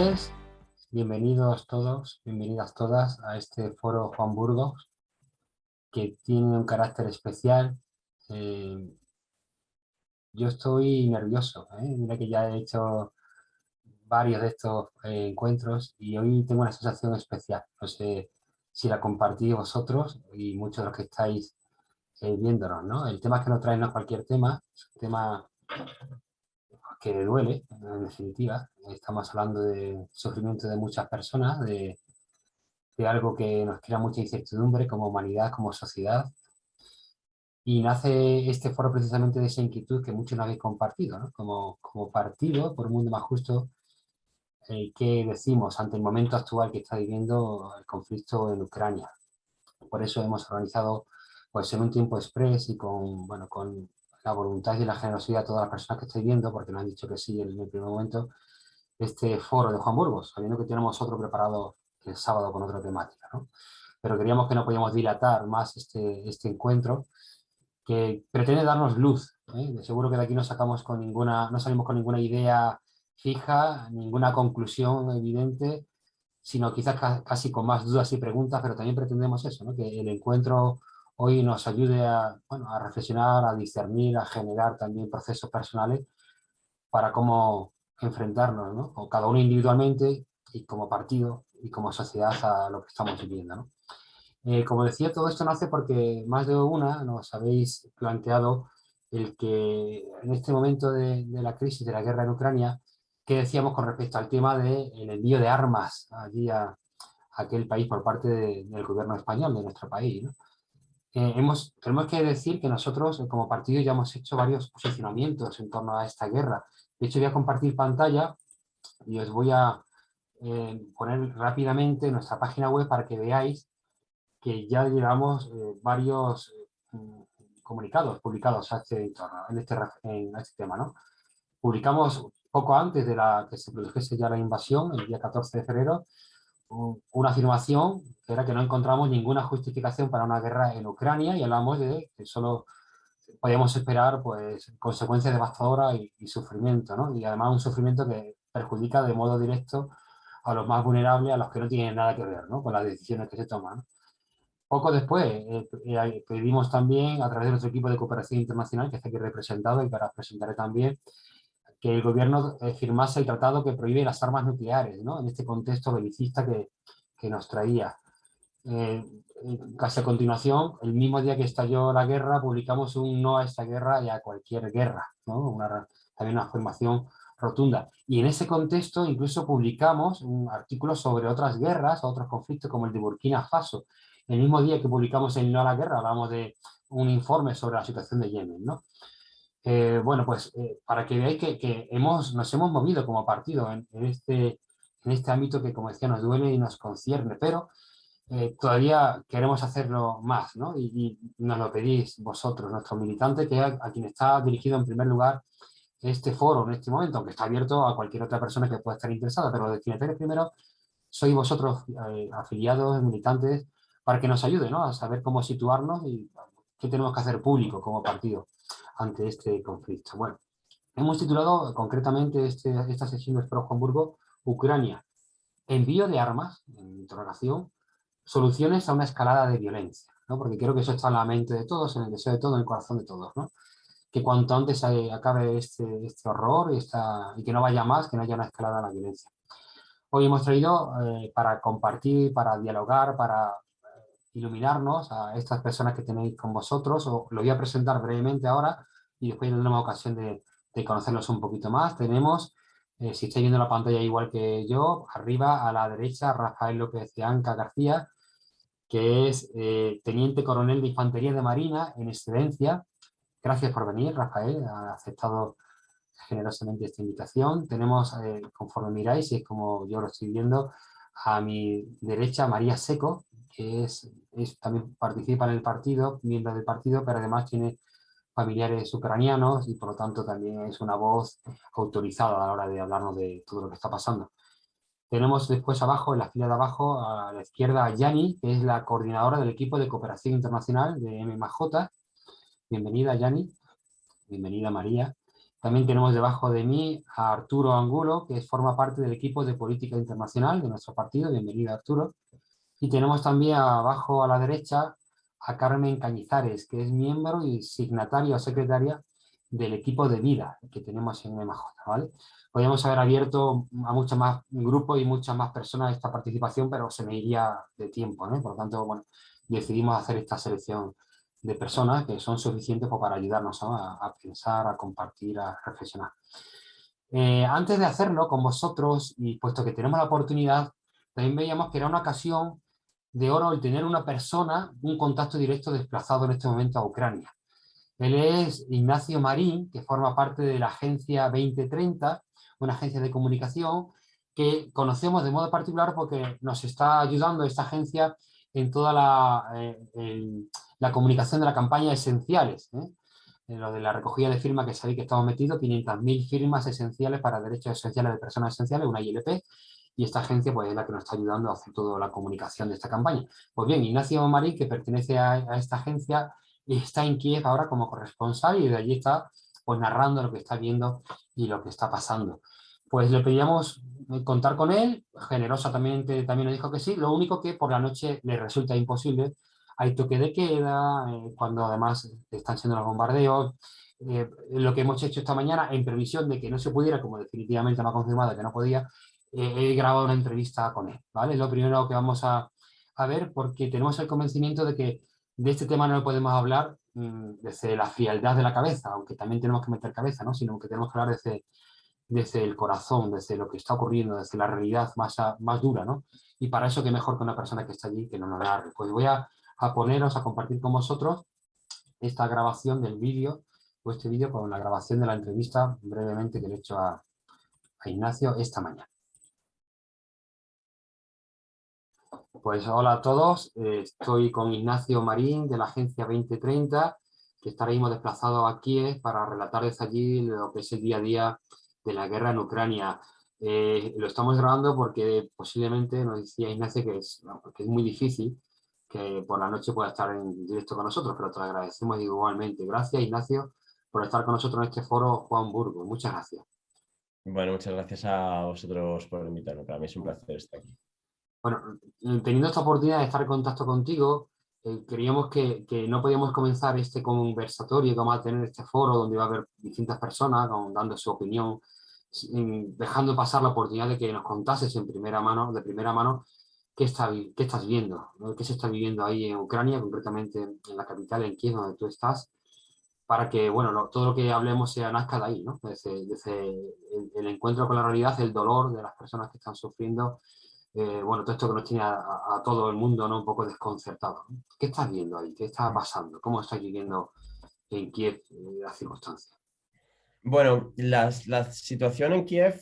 noches, bienvenidos todos, bienvenidas todas a este foro Juan Burgos, que tiene un carácter especial. Eh, yo estoy nervioso, ¿eh? Mira que ya he hecho varios de estos encuentros y hoy tengo una sensación especial. No sé si la compartís vosotros y muchos de los que estáis viéndonos, ¿no? El tema que nos trae no es cualquier tema, es un tema que duele, en definitiva. Estamos hablando de sufrimiento de muchas personas, de algo que nos crea mucha incertidumbre como humanidad, como sociedad. Y nace este foro precisamente de esa inquietud que muchos no habéis compartido, ¿no? Como partido por un mundo más justo, ¿qué decimos ante el momento actual que está viviendo el conflicto en Ucrania? Por eso hemos organizado, pues en un tiempo express y con, bueno, con la voluntad y la generosidad de todas las personas que estáis viendo, porque nos han dicho que sí en el primer momento, este foro de Juan Burgos, sabiendo que tenemos otro preparado el sábado con otra temática, ¿no? Pero creíamos que no podíamos dilatar más este encuentro, que pretende darnos luz, ¿eh? De seguro que de aquí no sacamos con ninguna, no salimos con ninguna idea fija, ninguna conclusión evidente, sino quizás casi con más dudas y preguntas, pero también pretendemos eso, ¿no? Que el encuentro hoy nos ayude a, bueno, a reflexionar, a discernir, a generar también procesos personales para cómo enfrentarnos, ¿no? O cada uno individualmente y como partido y como sociedad a lo que estamos viviendo, ¿no? Como decía, todo esto nace porque más de una nos habéis planteado el que en este momento de la crisis, de la guerra en Ucrania, ¿qué decíamos con respecto al tema del envío de armas allí a aquel país por parte del gobierno español, de nuestro país, ¿no? Tenemos que decir que nosotros, como partido, ya hemos hecho varios posicionamientos en torno a esta guerra. De hecho, voy a compartir pantalla y os voy a poner rápidamente nuestra página web para que veáis que ya llevamos varios comunicados publicados a este entorno, en este tema, ¿no? Publicamos poco antes de que se produjese ya la invasión, el día 14 de febrero, una afirmación que era que no encontramos ninguna justificación para una guerra en Ucrania y hablamos de que solo podíamos esperar pues, consecuencias devastadoras y sufrimiento, ¿no? Y además un sufrimiento que perjudica de modo directo a los más vulnerables, a los que no tienen nada que ver, ¿no? Con las decisiones que se toman, ¿no? Poco después pedimos también, a través de nuestro equipo de cooperación internacional, que está aquí representado y que ahora presentaré también, que el gobierno firmase el tratado que prohíbe las armas nucleares, ¿no? En este contexto belicista que nos traía. Eh, Casi a continuación, el mismo día que estalló la guerra, publicamos un no a esta guerra y a cualquier guerra, ¿no? También una afirmación rotunda. Y en ese contexto incluso publicamos un artículo sobre otras guerras, otros conflictos como el de Burkina Faso. El mismo día que publicamos el no a la guerra, hablamos de un informe sobre la situación de Yemen, ¿no? Bueno, pues para que veáis que nos hemos movido como partido en este ámbito que, como decía, nos duele y nos concierne, pero todavía queremos hacerlo más, ¿no? Y nos lo pedís vosotros, nuestros militantes, que a quien está dirigido en primer lugar este foro en este momento, aunque está abierto a cualquier otra persona que pueda estar interesada, pero los destinatarios primero sois vosotros, afiliados, militantes, para que nos ayude, ¿no? A saber cómo situarnos y qué tenemos que hacer público como partido ante este conflicto. Bueno, hemos titulado concretamente esta sesión de Foro Juan Burgos, Ucrania, envío de armas, en interrogación, soluciones a una escalada de violencia, ¿no? Porque creo que eso está en la mente de todos, en el deseo de todos, en el corazón de todos, ¿no? Que cuanto antes acabe este horror y que no vaya más, que no haya una escalada de la violencia. Hoy hemos traído para compartir, para dialogar, para iluminarnos a estas personas que tenéis con vosotros. Lo voy a presentar brevemente ahora y después tendremos ocasión de conocerlos un poquito más. Tenemos, si estáis viendo la pantalla igual que yo, arriba a la derecha Rafael López de Anca García, que es teniente coronel de Infantería de Marina en excedencia. Gracias por venir, Rafael, ha aceptado generosamente esta invitación. Tenemos, conforme miráis, y es como yo lo estoy viendo, a mi derecha María Seco, que también participa en el partido, miembro del partido, pero además tiene familiares ucranianos y por lo tanto también es una voz autorizada a la hora de hablarnos de todo lo que está pasando. Tenemos después abajo, en la fila de abajo, a la izquierda a Yani, que es la coordinadora del equipo de cooperación internacional de MMJ. Bienvenida, Yani. Bienvenida, María. También tenemos debajo de mí a Arturo Angulo, que forma parte del equipo de política internacional de nuestro partido. Bienvenido, Arturo. Y tenemos también abajo a la derecha a Carmen Cañizares, que es miembro y signataria o secretaria del equipo de vida que tenemos en MJ, ¿vale? Podríamos haber abierto a muchos más grupos y muchas más personas esta participación, pero se me iría de tiempo, ¿no? Por lo tanto, bueno, decidimos hacer esta selección de personas que son suficientes pues, para ayudarnos, ¿no? a pensar, a compartir, a reflexionar. Antes de hacerlo con vosotros, y puesto que tenemos la oportunidad, también veíamos que era una ocasión de oro el tener una persona, un contacto directo desplazado en este momento a Ucrania. Él es Ignacio Marín, que forma parte de la Agencia 2030, una agencia de comunicación que conocemos de modo particular porque nos está ayudando esta agencia en toda la comunicación de la campaña Esenciales, ¿eh? En lo de la recogida de firmas que sabéis que estamos metidos, 500.000 firmas esenciales para derechos esenciales de personas esenciales, una ILP, y esta agencia pues, es la que nos está ayudando a hacer toda la comunicación de esta campaña. Pues bien, Ignacio Marín, que pertenece a esta agencia, está en Kiev ahora como corresponsal y de allí está pues, narrando lo que está viendo y lo que está pasando. Pues le pedíamos contar con él, generosamente también nos dijo que sí, lo único que por la noche le resulta imposible, hay toque de queda, cuando además están siendo los bombardeos, lo que hemos hecho esta mañana en previsión de que no se pudiera, como definitivamente me ha confirmado que no podía, he grabado una entrevista con él, ¿vale? Es lo primero que vamos a ver porque tenemos el convencimiento de que de este tema no podemos hablar desde la frialdad de la cabeza, aunque también tenemos que meter cabeza, ¿no? Sino que tenemos que hablar desde el corazón, desde lo que está ocurriendo, desde la realidad más dura, ¿no? Y para eso, qué mejor que una persona que está allí que no nos narre. Pues voy a poneros, a compartir con vosotros esta grabación del vídeo, o este vídeo con la grabación de la entrevista brevemente que le he hecho a Ignacio esta mañana. Pues hola a todos, estoy con Ignacio Marín de la Agencia 2030, que estaremos desplazados a Kiev para relatar desde allí lo que es el día a día de la guerra en Ucrania. Lo estamos grabando porque posiblemente, nos decía Ignacio, que es muy difícil que por la noche pueda estar en directo con nosotros, pero te lo agradecemos igualmente. Gracias, Ignacio, por estar con nosotros en este foro Juan Burgos. Muchas gracias. Bueno, muchas gracias a vosotros por invitarme. Para mí es un placer estar aquí. Bueno, teniendo esta oportunidad de estar en contacto contigo, creíamos que no podíamos comenzar este conversatorio que vamos a tener, este foro donde va a haber distintas personas dando su opinión, dejando pasar la oportunidad de que nos contases en primera mano, de primera mano, qué estás viendo, ¿no? Qué se está viviendo ahí en Ucrania, concretamente en la capital, en Kiev, donde tú estás, para que, bueno, todo lo que hablemos sea nazca de ahí, ¿no? Desde el encuentro con la realidad, el dolor de las personas que están sufriendo, bueno, todo esto que nos tiene a todo el mundo, ¿no? Un poco desconcertado, ¿no? ¿Qué estás viendo ahí? ¿Qué está pasando? ¿Cómo estás viviendo en Kiev las circunstancias? Bueno, la situación en Kiev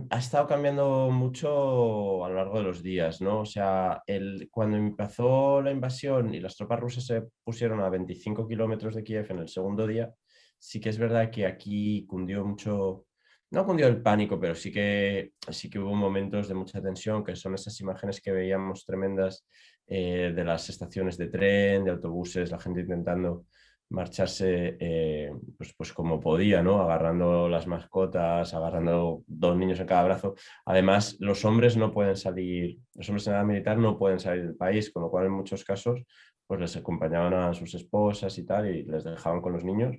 ha estado cambiando mucho a lo largo de los días, ¿no? O sea, cuando empezó la invasión y las tropas rusas se pusieron a 25 kilómetros de Kiev en el segundo día, sí que es verdad que aquí cundió mucho, no cundió el pánico, pero sí que hubo momentos de mucha tensión, que son esas imágenes que veíamos tremendas de las estaciones de tren, de autobuses, la gente intentando marcharse pues como podía, ¿no? Agarrando las mascotas, agarrando dos niños en cada brazo. Además, los hombres no pueden salir, los hombres en edad militar no pueden salir del país, con lo cual en muchos casos pues les acompañaban a sus esposas y tal y les dejaban con los niños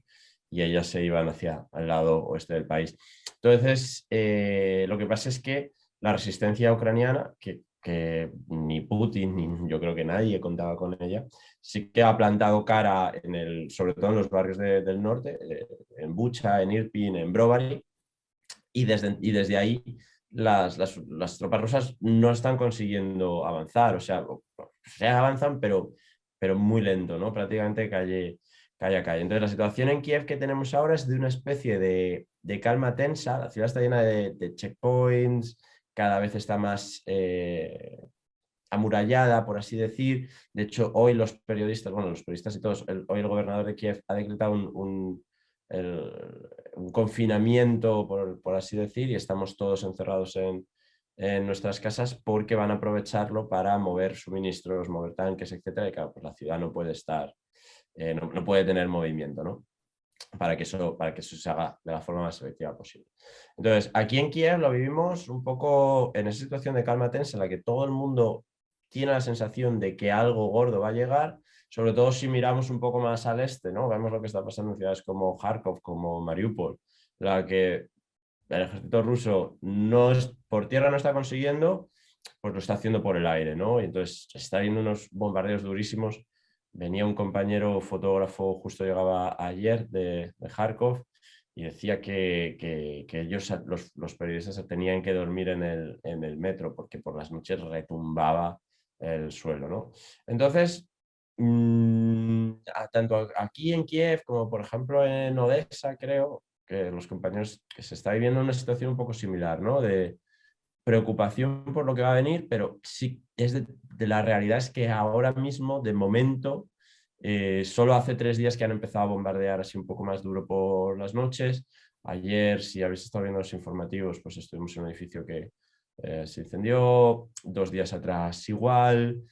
y ellas se iban hacia el lado oeste del país. Entonces, lo que pasa es que la resistencia ucraniana, que ni Putin ni yo creo que nadie contaba con ella, sí que ha plantado cara, sobre todo en los barrios del norte, en Bucha, en Irpin, en Brovary, y desde ahí las tropas rusas no están consiguiendo avanzar, o sea, se avanzan, pero muy lento, ¿no? Prácticamente calle a calle. Entonces, la situación en Kiev que tenemos ahora es de una especie de calma tensa, la ciudad está llena de checkpoints, cada vez está más amurallada, por así decir. De hecho, hoy los periodistas y todos, hoy el gobernador de Kiev ha decretado un confinamiento, por así decir, y estamos todos encerrados en nuestras casas porque van a aprovecharlo para mover suministros, mover tanques, etcétera, y claro, pues la ciudad no puede estar, no puede tener movimiento, ¿no? para que eso se haga de la forma más efectiva posible. Entonces, aquí en Kiev lo vivimos un poco en esa situación de calma tensa en la que todo el mundo tiene la sensación de que algo gordo va a llegar, sobre todo si miramos un poco más al este, ¿no? Vemos lo que está pasando en ciudades como Kharkov, como Mariupol, la que el ejército ruso por tierra no está consiguiendo, pues lo está haciendo por el aire, ¿no? Y entonces está habiendo unos bombardeos durísimos. Venía un compañero fotógrafo, justo llegaba ayer de Kharkov, y decía que ellos, los periodistas, se tenían que dormir en el metro porque por las noches retumbaba el suelo, ¿no? Entonces, tanto aquí en Kiev como por ejemplo en Odessa, creo que los compañeros que se está viviendo una situación un poco similar, ¿no? De preocupación por lo que va a venir, pero sí es de la realidad es que ahora mismo, de momento, solo hace 3 días que han empezado a bombardear así un poco más duro por las noches. Ayer, si habéis estado viendo los informativos, pues estuvimos en un edificio que se incendió, 2 días atrás igual.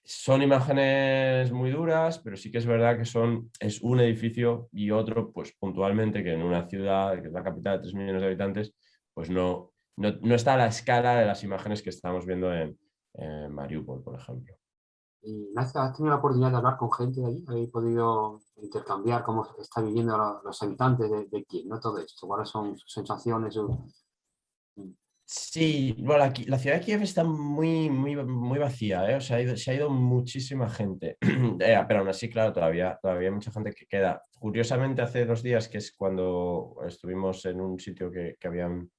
Son imágenes muy duras, pero sí que es verdad que es un edificio y otro, pues puntualmente, que en una ciudad, que es la capital de 3 millones de habitantes, pues no está a la escala de las imágenes que estamos viendo en Mariupol, por ejemplo. Y Ignacio, ¿has tenido la oportunidad de hablar con gente de allí? ¿Habéis podido intercambiar cómo está viviendo los habitantes de Kiev, ¿no? Todo esto, ¿cuáles son sus sensaciones? Sí, bueno, la ciudad de Kiev está muy vacía, ¿eh? O sea, se ha ido muchísima gente. Pero aún así, claro, todavía hay mucha gente que queda. Curiosamente, hace 2 días, que es cuando estuvimos en un sitio que habían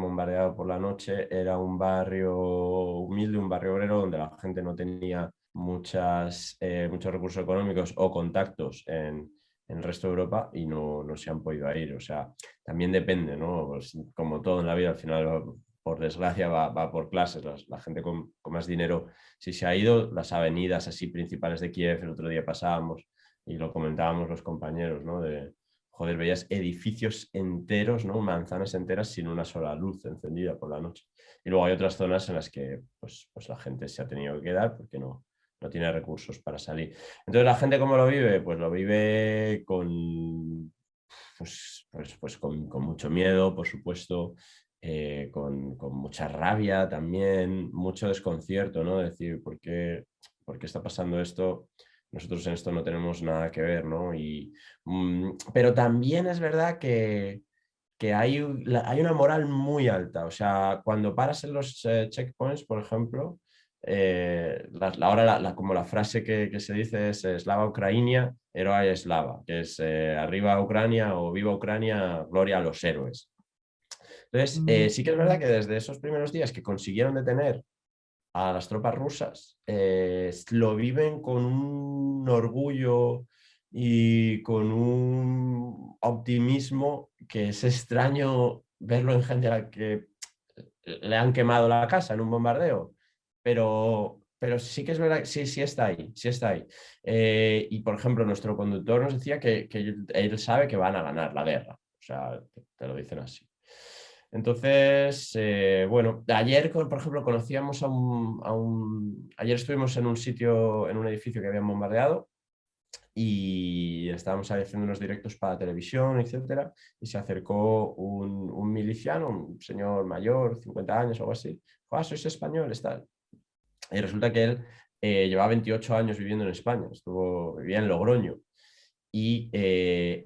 bombardeado por la noche, era un barrio humilde, un barrio obrero, donde la gente no tenía muchos recursos económicos o contactos en el resto de Europa, y no se han podido ir. O sea, también depende, ¿no? Pues, como todo en la vida, al final, por desgracia, va por clases. La gente con más dinero, si se ha ido, las avenidas así principales de Kiev, el otro día pasábamos y lo comentábamos los compañeros, ¿no? Joder, veías edificios enteros, ¿no? Manzanas enteras sin una sola luz encendida por la noche. Y luego hay otras zonas en las que pues la gente se ha tenido que quedar porque no tiene recursos para salir. Entonces, ¿la gente cómo lo vive? Pues lo vive con mucho miedo, por supuesto, con mucha rabia también, mucho desconcierto, ¿no? Decir, ¿por qué está pasando esto? Nosotros en esto no tenemos nada que ver, ¿no? Pero también es verdad que hay una moral muy alta. O sea, cuando paras en los checkpoints, por ejemplo, ahora como la frase que se dice es Slava Ucrania, Héroe Slava, que es arriba Ucrania o viva Ucrania, gloria a los héroes. Entonces, sí que es verdad que desde esos primeros días que consiguieron detener a las tropas rusas, lo viven con un orgullo y con un optimismo que es extraño verlo en gente a la que le han quemado la casa en un bombardeo, pero sí que es verdad, sí está ahí, sí está ahí. Y por ejemplo, nuestro conductor nos decía que él sabe que van a ganar la guerra, o sea, te lo dicen así. Entonces, bueno, ayer, por ejemplo, conocíamos ayer estuvimos en un sitio, en un edificio que habían bombardeado, y estábamos ahí haciendo unos directos para televisión, etcétera, y se acercó un miliciano, un señor mayor, 50 años o algo así. Dijo, sois español, tal. Y resulta que él llevaba 28 años viviendo en España, vivía en Logroño, y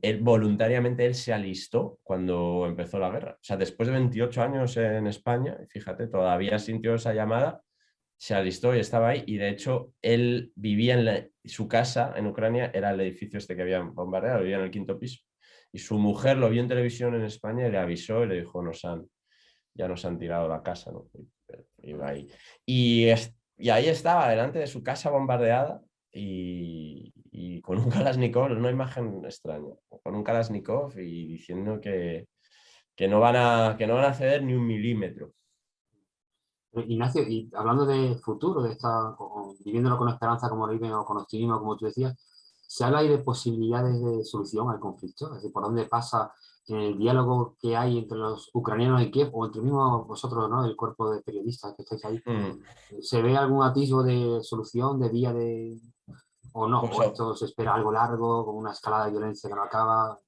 él se alistó cuando empezó la guerra. O sea, después de 28 años en España, fíjate, todavía sintió esa llamada, se alistó y estaba ahí. Y de hecho, él vivía su casa en Ucrania, era el edificio este que habían bombardeado, vivía en el 5.º piso. Y su mujer lo vio en televisión en España y le avisó y le dijo, ya nos han tirado la casa, ¿no? Iba ahí. Y ahí estaba, delante de su casa bombardeada, y con un Kalashnikov, una imagen extraña, con un Kalashnikov y diciendo que no van a ceder ni un milímetro. Ignacio, y hablando de futuro, viviéndolo con esperanza como lo viven o con optimismo, como tú decías, ¿se habla ahí de posibilidades de solución al conflicto? Es decir, ¿por dónde pasa el diálogo que hay entre los ucranianos y Kiev o entre mismos vosotros, ¿no? El cuerpo de periodistas que estáis ahí? Mm. ¿Se ve algún atisbo de solución, de vía o no, Pues, o esto se espera algo largo, con una escalada de violencia que no acaba.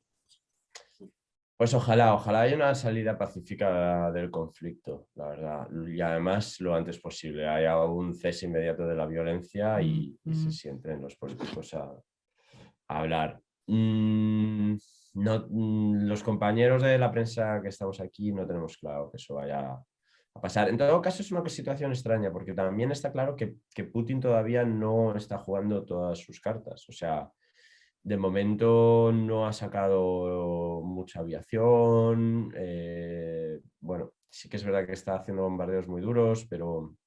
pues ojalá haya una salida pacífica del conflicto, la verdad. Y además lo antes posible, haya un cese inmediato de la violencia y se sienten los políticos a hablar. No, los compañeros de la prensa que estamos aquí no tenemos claro que eso vaya a pasar. En todo caso, es una situación extraña porque también está claro que Putin todavía no está jugando todas sus cartas. O sea, de momento no ha sacado mucha aviación. Bueno, sí que es verdad que está haciendo bombardeos muy duros, pero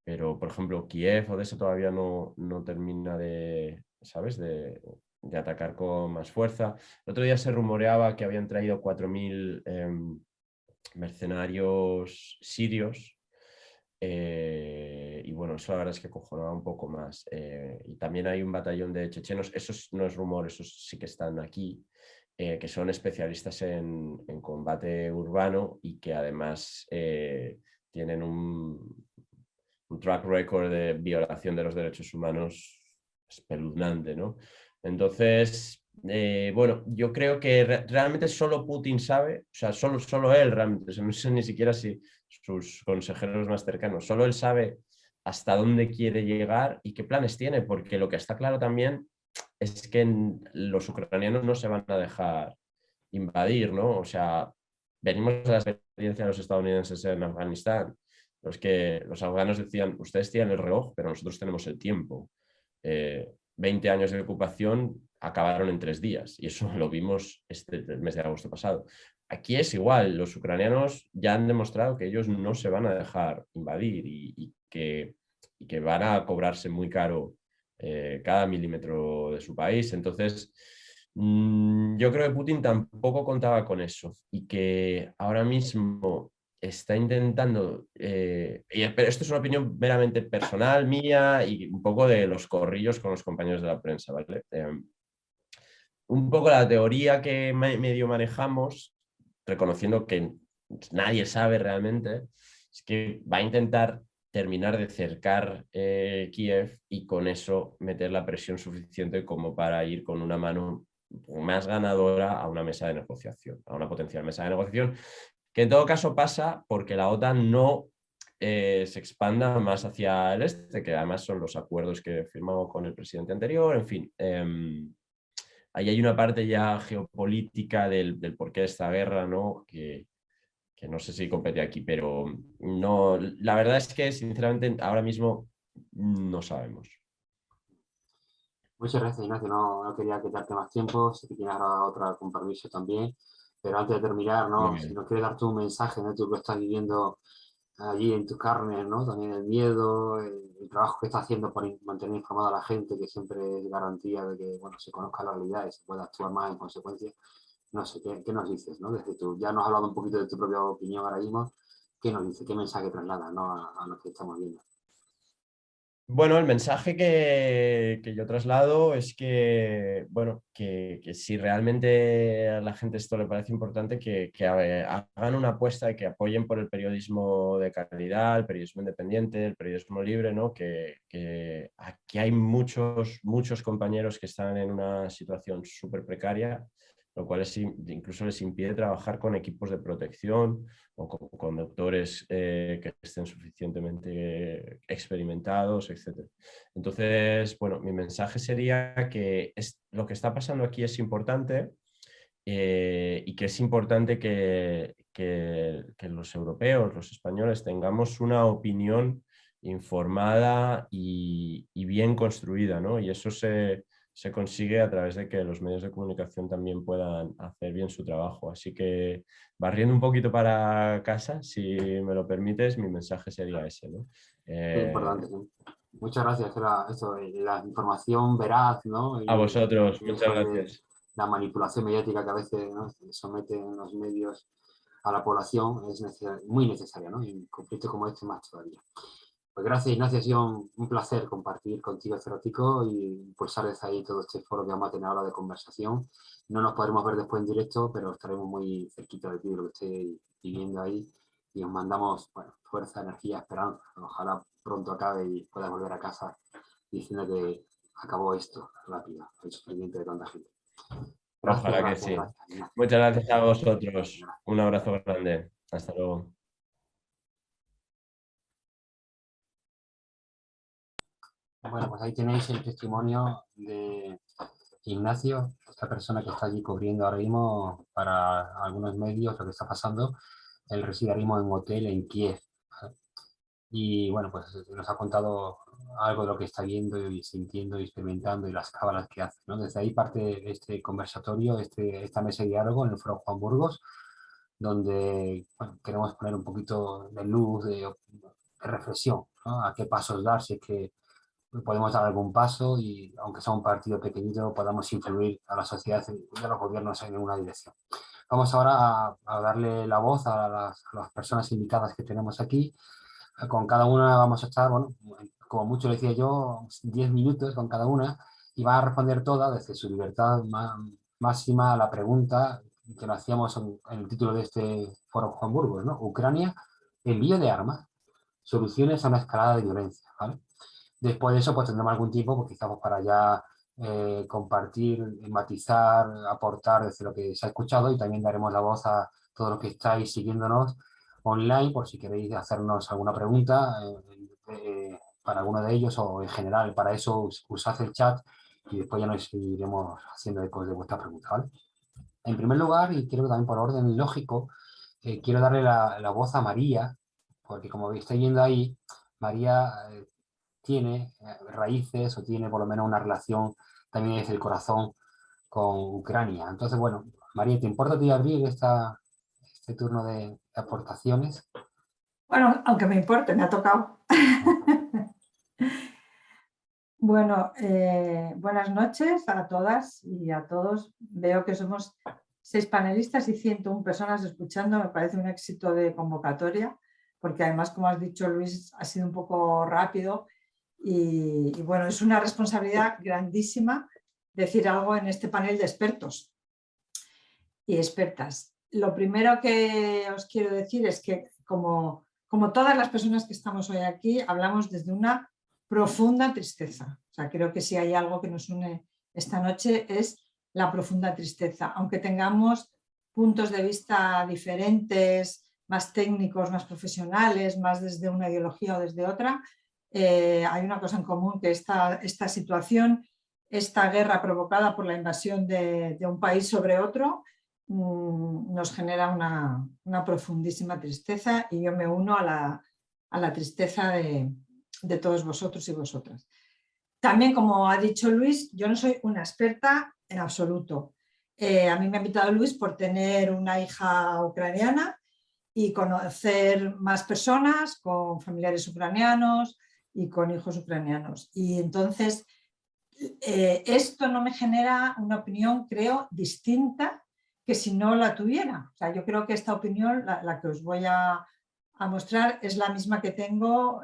por ejemplo, Kiev, Odessa todavía no termina de, ¿sabes? De atacar con más fuerza. El otro día se rumoreaba que habían traído 4.000 mercenarios sirios. Y bueno, eso la verdad es que acojonaba un poco más. Y también hay un batallón de chechenos, esos no es rumor, esos sí que están aquí, que son especialistas en combate urbano y que además tienen un track record de violación de los derechos humanos espeluznante, ¿no? Entonces, bueno, yo creo que realmente solo Putin sabe, o sea, solo él realmente, o sea, no sé ni siquiera si sus consejeros más cercanos, solo él sabe hasta dónde quiere llegar y qué planes tiene, porque lo que está claro también es que los ucranianos no se van a dejar invadir, ¿no? O sea, venimos de la experiencia de los estadounidenses en Afganistán, los afganos decían, ustedes tienen el reloj, pero nosotros tenemos el tiempo. 20 años de ocupación acabaron en 3 días y eso lo vimos el mes de agosto pasado. Aquí es igual, los ucranianos ya han demostrado que ellos no se van a dejar invadir y que van a cobrarse muy caro cada milímetro de su país. Entonces, yo creo que Putin tampoco contaba con eso y que ahora mismo está intentando, pero esto es una opinión meramente personal mía y un poco de los corrillos con los compañeros de la prensa, ¿vale? Un poco la teoría que medio manejamos, reconociendo que nadie sabe realmente, es que va a intentar terminar de cercar Kiev y con eso meter la presión suficiente como para ir con una mano más ganadora a una mesa de negociación, a una potencial mesa de negociación, que en todo caso pasa porque la OTAN no se expanda más hacia el este, que además son los acuerdos que firmamos con el presidente anterior, en fin. Ahí hay una parte ya geopolítica del porqué de esta guerra, ¿no? Que no sé si compete aquí, pero no, la verdad es que sinceramente ahora mismo no sabemos. Muchas gracias, Ignacio. No quería quitarte más tiempo, sé que tienes ahora otro compromiso también, pero antes de terminar, Muy ¿no? Si bien. nos quieres dar tú un mensaje, ¿no? Tú que estás viviendo allí en tus carnes, ¿no? También el miedo, el trabajo que estás haciendo por mantener informada a la gente, que siempre es garantía de que, bueno, se conozca la realidad y se pueda actuar más en consecuencia. No sé, ¿qué nos dices, ¿no? Desde tú, ya nos has hablado un poquito de tu propia opinión ahora mismo, ¿qué nos dice? ¿Qué mensaje trasladas, ¿no? A los que estamos viendo. Bueno, el mensaje que yo traslado es que, bueno, que si realmente a la gente esto le parece importante, que hagan una apuesta y que apoyen por el periodismo de calidad, el periodismo independiente, el periodismo libre, ¿no? Que aquí hay muchos compañeros que están en una situación súper precaria, lo cual incluso les impide trabajar con equipos de protección o con conductores que estén suficientemente experimentados, etc. Entonces, bueno, mi mensaje sería que lo que está pasando aquí es importante y que es importante que los europeos, los españoles, tengamos una opinión informada y bien construida, ¿no? Y eso se consigue a través de que los medios de comunicación también puedan hacer bien su trabajo. Así que, barriendo un poquito para casa, si me lo permites, mi mensaje sería ese, ¿no? Es importante, sí. Muchas gracias. Era eso, la información veraz, ¿no? A Y vosotros, muchas eso de gracias. la manipulación mediática que a veces, ¿no? Someten los medios a la población es muy necesaria, ¿no? Y en conflictos como este más todavía. Pues gracias, Ignacio. Ha sido un placer compartir contigo este ratico y impulsar desde ahí todo este foro que vamos a tener ahora de conversación. No nos podremos ver después en directo, pero estaremos muy cerquita de ti, de lo que esté viviendo ahí. Y os mandamos, bueno, fuerza, energía, esperanza. Ojalá pronto acabe y puedas volver a casa diciendo que acabó esto rápido, el sufrimiento de tanta gente. Ojalá que Gracias, sí. gracias. Muchas gracias a vosotros. Un abrazo grande. Hasta luego. Bueno, pues ahí tenéis el testimonio de Ignacio, esta persona que está allí cubriendo ahora mismo para algunos medios lo que está pasando. Él reside ahora mismo en un hotel en Kiev. Y bueno, pues nos ha contado algo de lo que está viendo y sintiendo y experimentando y las cábalas que hace, ¿no? Desde ahí parte este conversatorio, esta mesa de diálogo en el Foro Juan Burgos, donde bueno, queremos poner un poquito de luz, de reflexión, ¿no? A qué pasos dar, si es que podemos dar algún paso y aunque sea un partido pequeñito podamos influir a la sociedad y a los gobiernos en una dirección. Vamos ahora a darle la voz a las personas invitadas que tenemos aquí. Con cada una vamos a estar, bueno, como mucho decía yo, 10 minutos con cada una y va a responder toda desde su libertad máxima a la pregunta que nos hacíamos en el título de este foro Juan Burgos, ¿no? Ucrania, envío de armas, soluciones a una escalada de violencia, ¿vale? Después de eso, pues tendremos algún tiempo, pues quizás para ya compartir, matizar, aportar desde lo que se ha escuchado y también daremos la voz a todos los que estáis siguiéndonos online por si queréis hacernos alguna pregunta para alguno de ellos o en general. Para eso usad el chat y después ya nos iremos haciendo eco de vuestra pregunta, ¿vale? En primer lugar, y creo que también por orden lógico, quiero darle la voz a María, porque como estáis viendo ahí, María tiene raíces o tiene por lo menos una relación también desde el corazón con Ucrania. Entonces, bueno, María, ¿te importa ti abrir este turno de aportaciones? Bueno, aunque me importe, me ha tocado. Bueno, buenas noches a todas y a todos. Veo que somos 6 panelistas y 101 personas escuchando. Me parece un éxito de convocatoria, porque además, como has dicho, Luis, ha sido un poco rápido y bueno, es una responsabilidad grandísima decir algo en este panel de expertos y expertas. Lo primero que os quiero decir es que, como todas las personas que estamos hoy aquí, hablamos desde una profunda tristeza. O sea, creo que si hay algo que nos une esta noche es la profunda tristeza. Aunque tengamos puntos de vista diferentes, más técnicos, más profesionales, más desde una ideología o desde otra, hay una cosa en común, que esta situación, esta guerra provocada por la invasión de un país sobre otro, nos genera una profundísima tristeza y yo me uno a la tristeza de todos vosotros y vosotras. También, como ha dicho Luis, yo no soy una experta en absoluto. A mí me ha invitado Luis por tener una hija ucraniana y conocer más personas con familiares ucranianos y con hijos ucranianos. Y entonces esto no me genera una opinión, creo, distinta que si no la tuviera. O sea, yo creo que esta opinión, la que os voy a mostrar, es la misma que tengo,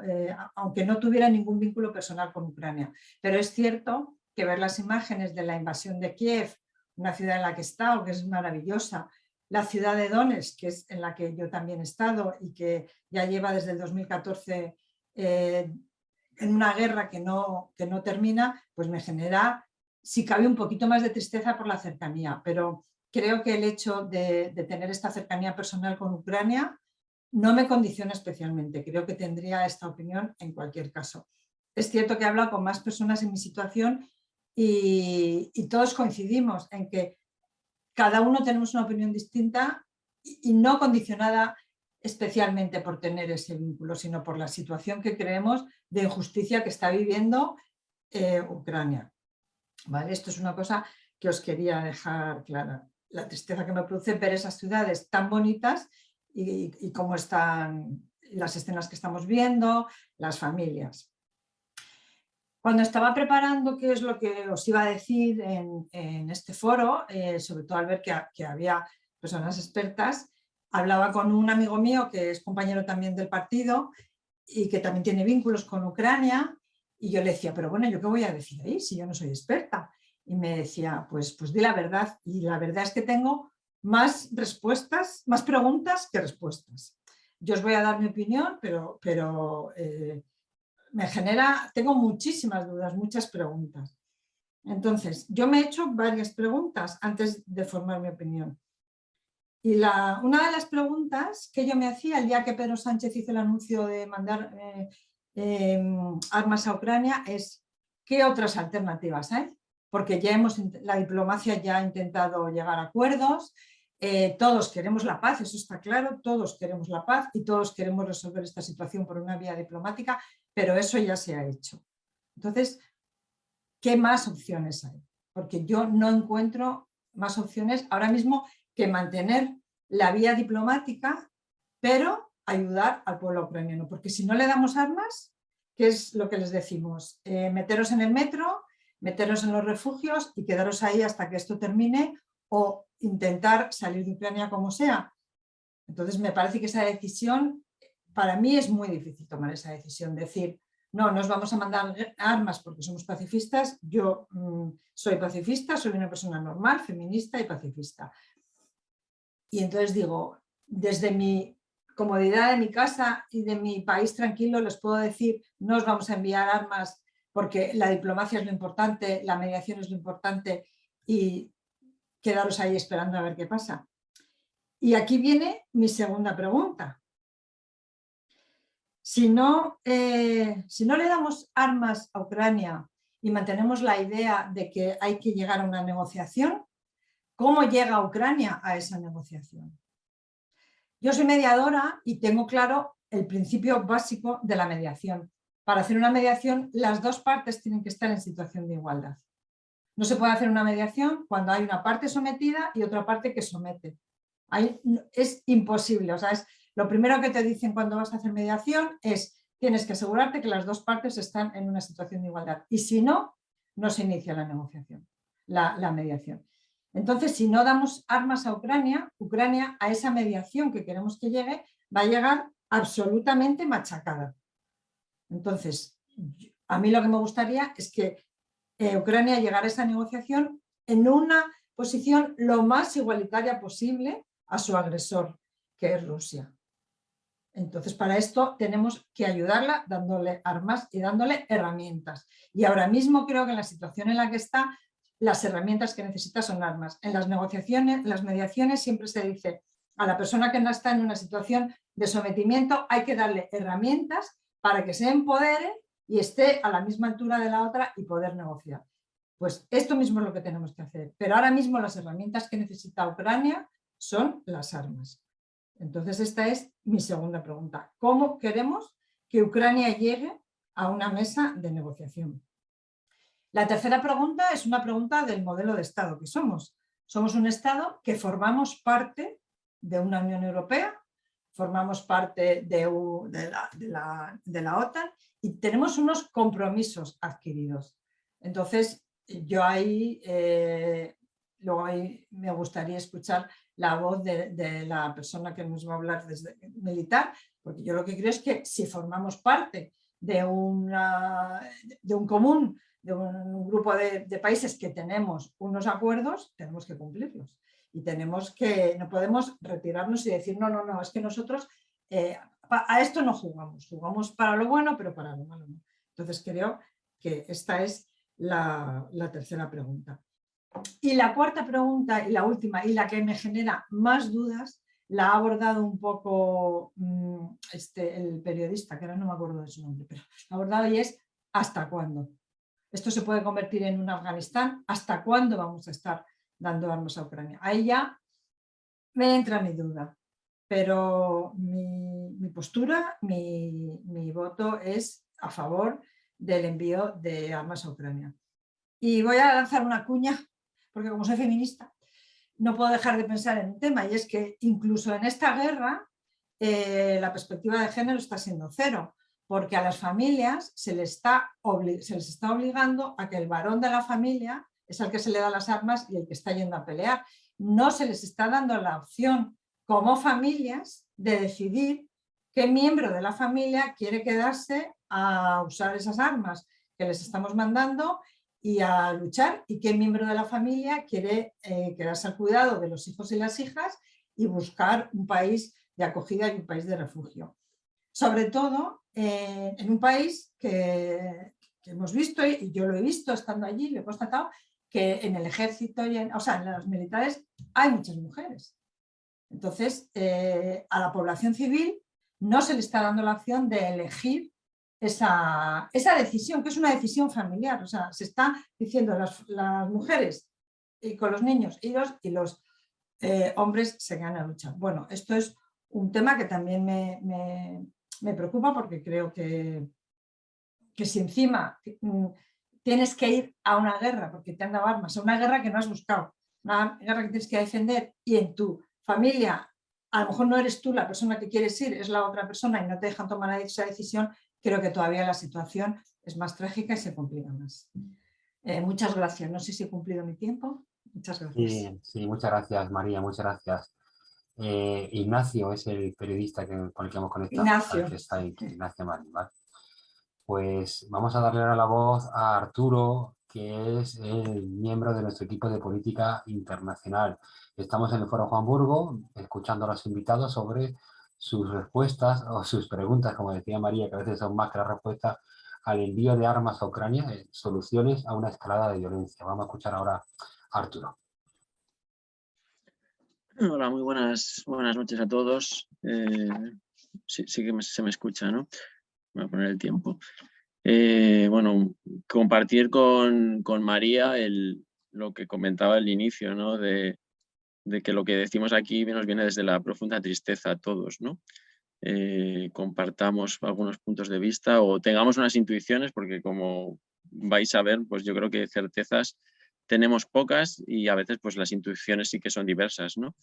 aunque no tuviera ningún vínculo personal con Ucrania. Pero es cierto que ver las imágenes de la invasión de Kiev, una ciudad en la que he estado, que es maravillosa, la ciudad de Donetsk, que es en la que yo también he estado y que ya lleva desde el 2014 en una guerra que no termina, pues me genera, si cabe, un poquito más de tristeza por la cercanía, pero creo que el hecho de tener esta cercanía personal con Ucrania no me condiciona especialmente. Creo que tendría esta opinión en cualquier caso. Es cierto que he hablado con más personas en mi situación y todos coincidimos en que cada uno tenemos una opinión distinta y no condicionada especialmente por tener ese vínculo, sino por la situación que creemos de injusticia que está viviendo Ucrania. ¿Vale? Esto es una cosa que os quería dejar clara. La tristeza que me produce ver esas ciudades tan bonitas y cómo están las escenas que estamos viendo, las familias. Cuando estaba preparando qué es lo que os iba a decir en este foro, sobre todo al ver que había personas expertas, hablaba con un amigo mío que es compañero también del partido y que también tiene vínculos con Ucrania, y yo le decía, pero bueno, ¿yo qué voy a decir ahí si yo no soy experta? Y me decía, pues di la verdad, y la verdad es que tengo más respuestas, más preguntas que respuestas. Yo os voy a dar mi opinión, pero me genera, tengo muchísimas dudas, muchas preguntas. Entonces, yo me he hecho varias preguntas antes de formar mi opinión. Y una de las preguntas que yo me hacía el día que Pedro Sánchez hizo el anuncio de mandar armas a Ucrania es ¿qué otras alternativas hay? Porque la diplomacia ya ha intentado llegar a acuerdos, todos queremos la paz, eso está claro, todos queremos la paz y todos queremos resolver esta situación por una vía diplomática, pero eso ya se ha hecho. Entonces, ¿qué más opciones hay? Porque yo no encuentro más opciones ahora mismo que mantener la vía diplomática, pero ayudar al pueblo ucraniano. Porque si no le damos armas, ¿qué es lo que les decimos? Meteros en el metro, meteros en los refugios y quedaros ahí hasta que esto termine o intentar salir de Ucrania como sea. Entonces me parece que esa decisión, para mí es muy difícil tomar esa decisión, decir, no, nos vamos a mandar armas porque somos pacifistas. Yo soy pacifista, soy una persona normal, feminista y pacifista. Y entonces digo, desde mi comodidad de mi casa y de mi país tranquilo les puedo decir, no os vamos a enviar armas porque la diplomacia es lo importante, la mediación es lo importante y quedaros ahí esperando a ver qué pasa. Y aquí viene mi segunda pregunta. Si no le damos armas a Ucrania y mantenemos la idea de que hay que llegar a una negociación, ¿cómo llega Ucrania a esa negociación? Yo soy mediadora y tengo claro el principio básico de la mediación. Para hacer una mediación, las dos partes tienen que estar en situación de igualdad. No se puede hacer una mediación cuando hay una parte sometida y otra parte que somete. Ahí es imposible, o sea, lo primero que te dicen cuando vas a hacer mediación es tienes que asegurarte que las dos partes están en una situación de igualdad y si no, no se inicia la negociación, la mediación. Entonces, si no damos armas a Ucrania, Ucrania a esa mediación que queremos que llegue va a llegar absolutamente machacada. Entonces, a mí lo que me gustaría es que Ucrania llegara a esa negociación en una posición lo más igualitaria posible a su agresor, que es Rusia. Entonces, para esto tenemos que ayudarla dándole armas y dándole herramientas. Y ahora mismo creo que en la situación en la que está, las herramientas que necesita son armas. En las negociaciones, en las mediaciones siempre se dice a la persona que no está en una situación de sometimiento hay que darle herramientas para que se empodere y esté a la misma altura de la otra y poder negociar. Pues esto mismo es lo que tenemos que hacer. Pero ahora mismo las herramientas que necesita Ucrania son las armas. Entonces esta es mi segunda pregunta. ¿Cómo queremos que Ucrania llegue a una mesa de negociación? La tercera pregunta es una pregunta del modelo de Estado que somos. Somos un Estado que formamos parte de una Unión Europea, formamos parte de la OTAN y tenemos unos compromisos adquiridos. Entonces, yo ahí, luego ahí me gustaría escuchar la voz de la persona que nos va a hablar desde militar, porque yo lo que creo es que si formamos parte de un común, de un grupo de países que tenemos unos acuerdos, tenemos que cumplirlos. Y no podemos retirarnos y decir, no, es que nosotros a esto no jugamos, jugamos para lo bueno, pero para lo malo no. Entonces creo que esta es la tercera pregunta. Y la cuarta pregunta y la última, y la que me genera más dudas, la ha abordado un poco el periodista, que ahora no me acuerdo de su nombre, pero la ha abordado y es ¿hasta cuándo? Esto se puede convertir en un Afganistán. ¿Hasta cuándo vamos a estar dando armas a Ucrania? Ahí ya me entra mi duda, pero mi postura, mi voto es a favor del envío de armas a Ucrania. Y voy a lanzar una cuña, porque como soy feminista, no puedo dejar de pensar en un tema, y es que incluso en esta guerra la perspectiva de género está siendo cero, porque a las familias se les está obligando a que el varón de la familia es el que se le da las armas y el que está yendo a pelear. No se les está dando la opción como familias de decidir qué miembro de la familia quiere quedarse a usar esas armas que les estamos mandando y a luchar, y qué miembro de la familia quiere quedarse al cuidado de los hijos y las hijas y buscar un país de acogida y un país de refugio. Sobre todo en un país que que hemos visto, y yo lo he visto estando allí, lo he constatado, que en el ejército, o sea, en los militares hay muchas mujeres. Entonces, a la población civil no se le está dando la opción de elegir esa decisión, que es una decisión familiar. O sea, se está diciendo las mujeres y con los niños y los hombres se van a luchar. Bueno, esto es un tema que también me preocupa, porque creo que si encima tienes que ir a una guerra porque te han dado armas, a una guerra que no has buscado, una guerra que tienes que defender, y en tu familia a lo mejor no eres tú la persona que quieres ir, es la otra persona y no te dejan tomar esa decisión, creo que todavía la situación es más trágica y se complica más. Muchas gracias. No sé si he cumplido mi tiempo. Muchas gracias. Sí, sí, muchas gracias, María, muchas gracias. Ignacio es el periodista con el que hemos conectado. Ignacio. Que está ahí, Ignacio Marín, ¿vale? Pues vamos a darle ahora la voz a Arturo, que es el miembro de nuestro equipo de política internacional. Estamos en el Foro Juan Burgo, escuchando a los invitados sobre sus respuestas o sus preguntas, como decía María, que a veces son más que las respuestas, al envío de armas a Ucrania, soluciones a una escalada de violencia. Vamos a escuchar ahora a Arturo. Hola, muy buenas noches a todos. Sí que se me escucha, ¿no? Voy a poner el tiempo. Bueno, compartir con María lo que comentaba al inicio, ¿no? De que lo que decimos aquí nos viene desde la profunda tristeza a todos, ¿no? Compartamos algunos puntos de vista o tengamos unas intuiciones, porque como vais a ver, pues yo creo que certezas tenemos pocas y a veces pues las intuiciones sí que son diversas, ¿no?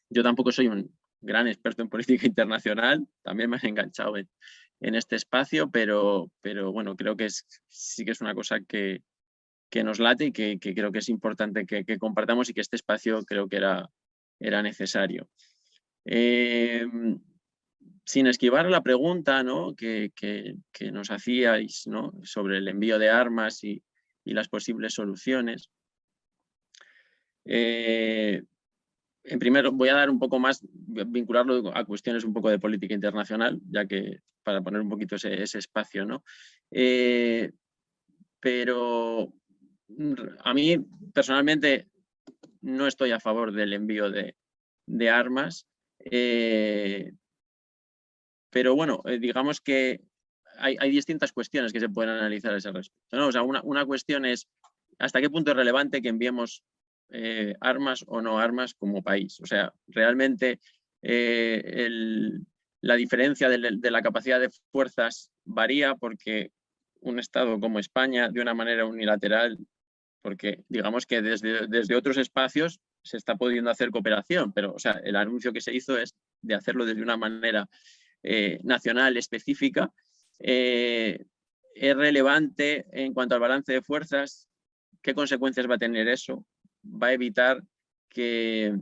Yo tampoco soy un gran experto en política internacional, también me he enganchado en este espacio, pero bueno, creo que sí que es una cosa que nos late y que creo que es importante que compartamos, y que este espacio creo que era necesario. Sin esquivar la pregunta, ¿no? que nos hacíais, ¿no? Sobre el envío de armas y las posibles soluciones. En primero voy a dar un poco más, vincularlo a cuestiones un poco de política internacional, ya que para poner un poquito ese espacio, ¿no? Pero a mí personalmente no estoy a favor del envío de armas, pero bueno, digamos que hay distintas cuestiones que se pueden analizar a ese respecto, ¿no? O sea, una cuestión es hasta qué punto es relevante que enviemos armas o no armas como país. O sea, realmente la diferencia de la capacidad de fuerzas varía, porque un Estado como España, de una manera unilateral, porque digamos que desde otros espacios se está pudiendo hacer cooperación, pero o sea, el anuncio que se hizo es de hacerlo desde una manera nacional específica. Es relevante en cuanto al balance de fuerzas. ¿Qué consecuencias va a tener eso? ¿Va a evitar que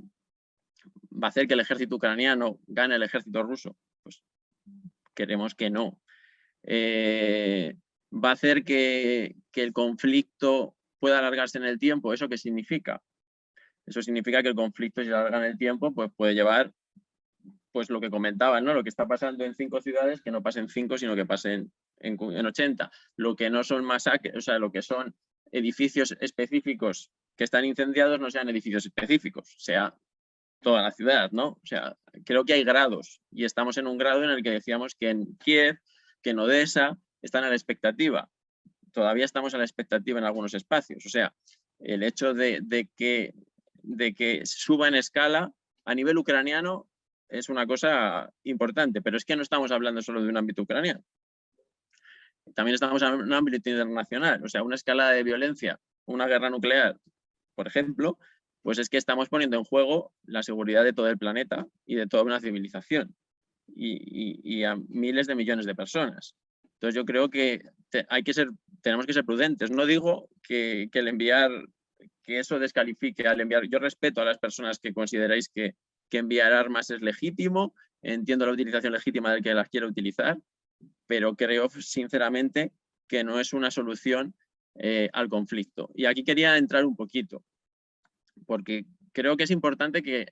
va a hacer que el ejército ucraniano gane el ejército ruso? Pues queremos que no. ¿Va a hacer que el conflicto pueda alargarse en el tiempo? ¿Eso qué significa? Eso significa que el conflicto, si se alarga en el tiempo, pues puede llevar, pues lo que comentaban, ¿no? Lo que está pasando en 5 ciudades, que no pasen 5, sino que pasen en 80. Lo que no son masacres, o sea, lo que son edificios específicos que están incendiados, no sean edificios específicos, sea toda la ciudad, ¿no? O sea, creo que hay grados, y estamos en un grado en el que decíamos que en Kiev, que en Odessa están a la expectativa. Todavía estamos a la expectativa en algunos espacios. O sea, el hecho de que suba en escala a nivel ucraniano es una cosa importante, pero es que no estamos hablando solo de un ámbito ucraniano. También estamos en un ámbito internacional. O sea, una escalada de violencia, una guerra nuclear, por ejemplo, pues es que estamos poniendo en juego la seguridad de todo el planeta y de toda una civilización y a miles de millones de personas. Entonces yo creo que tenemos que ser prudentes. No digo que el enviar, que eso descalifique al enviar. Yo respeto a las personas que consideráis que enviar armas es legítimo, entiendo la utilización legítima del que las quiere utilizar, pero creo sinceramente que no es una solución al conflicto. Y aquí quería entrar un poquito, porque creo que es importante que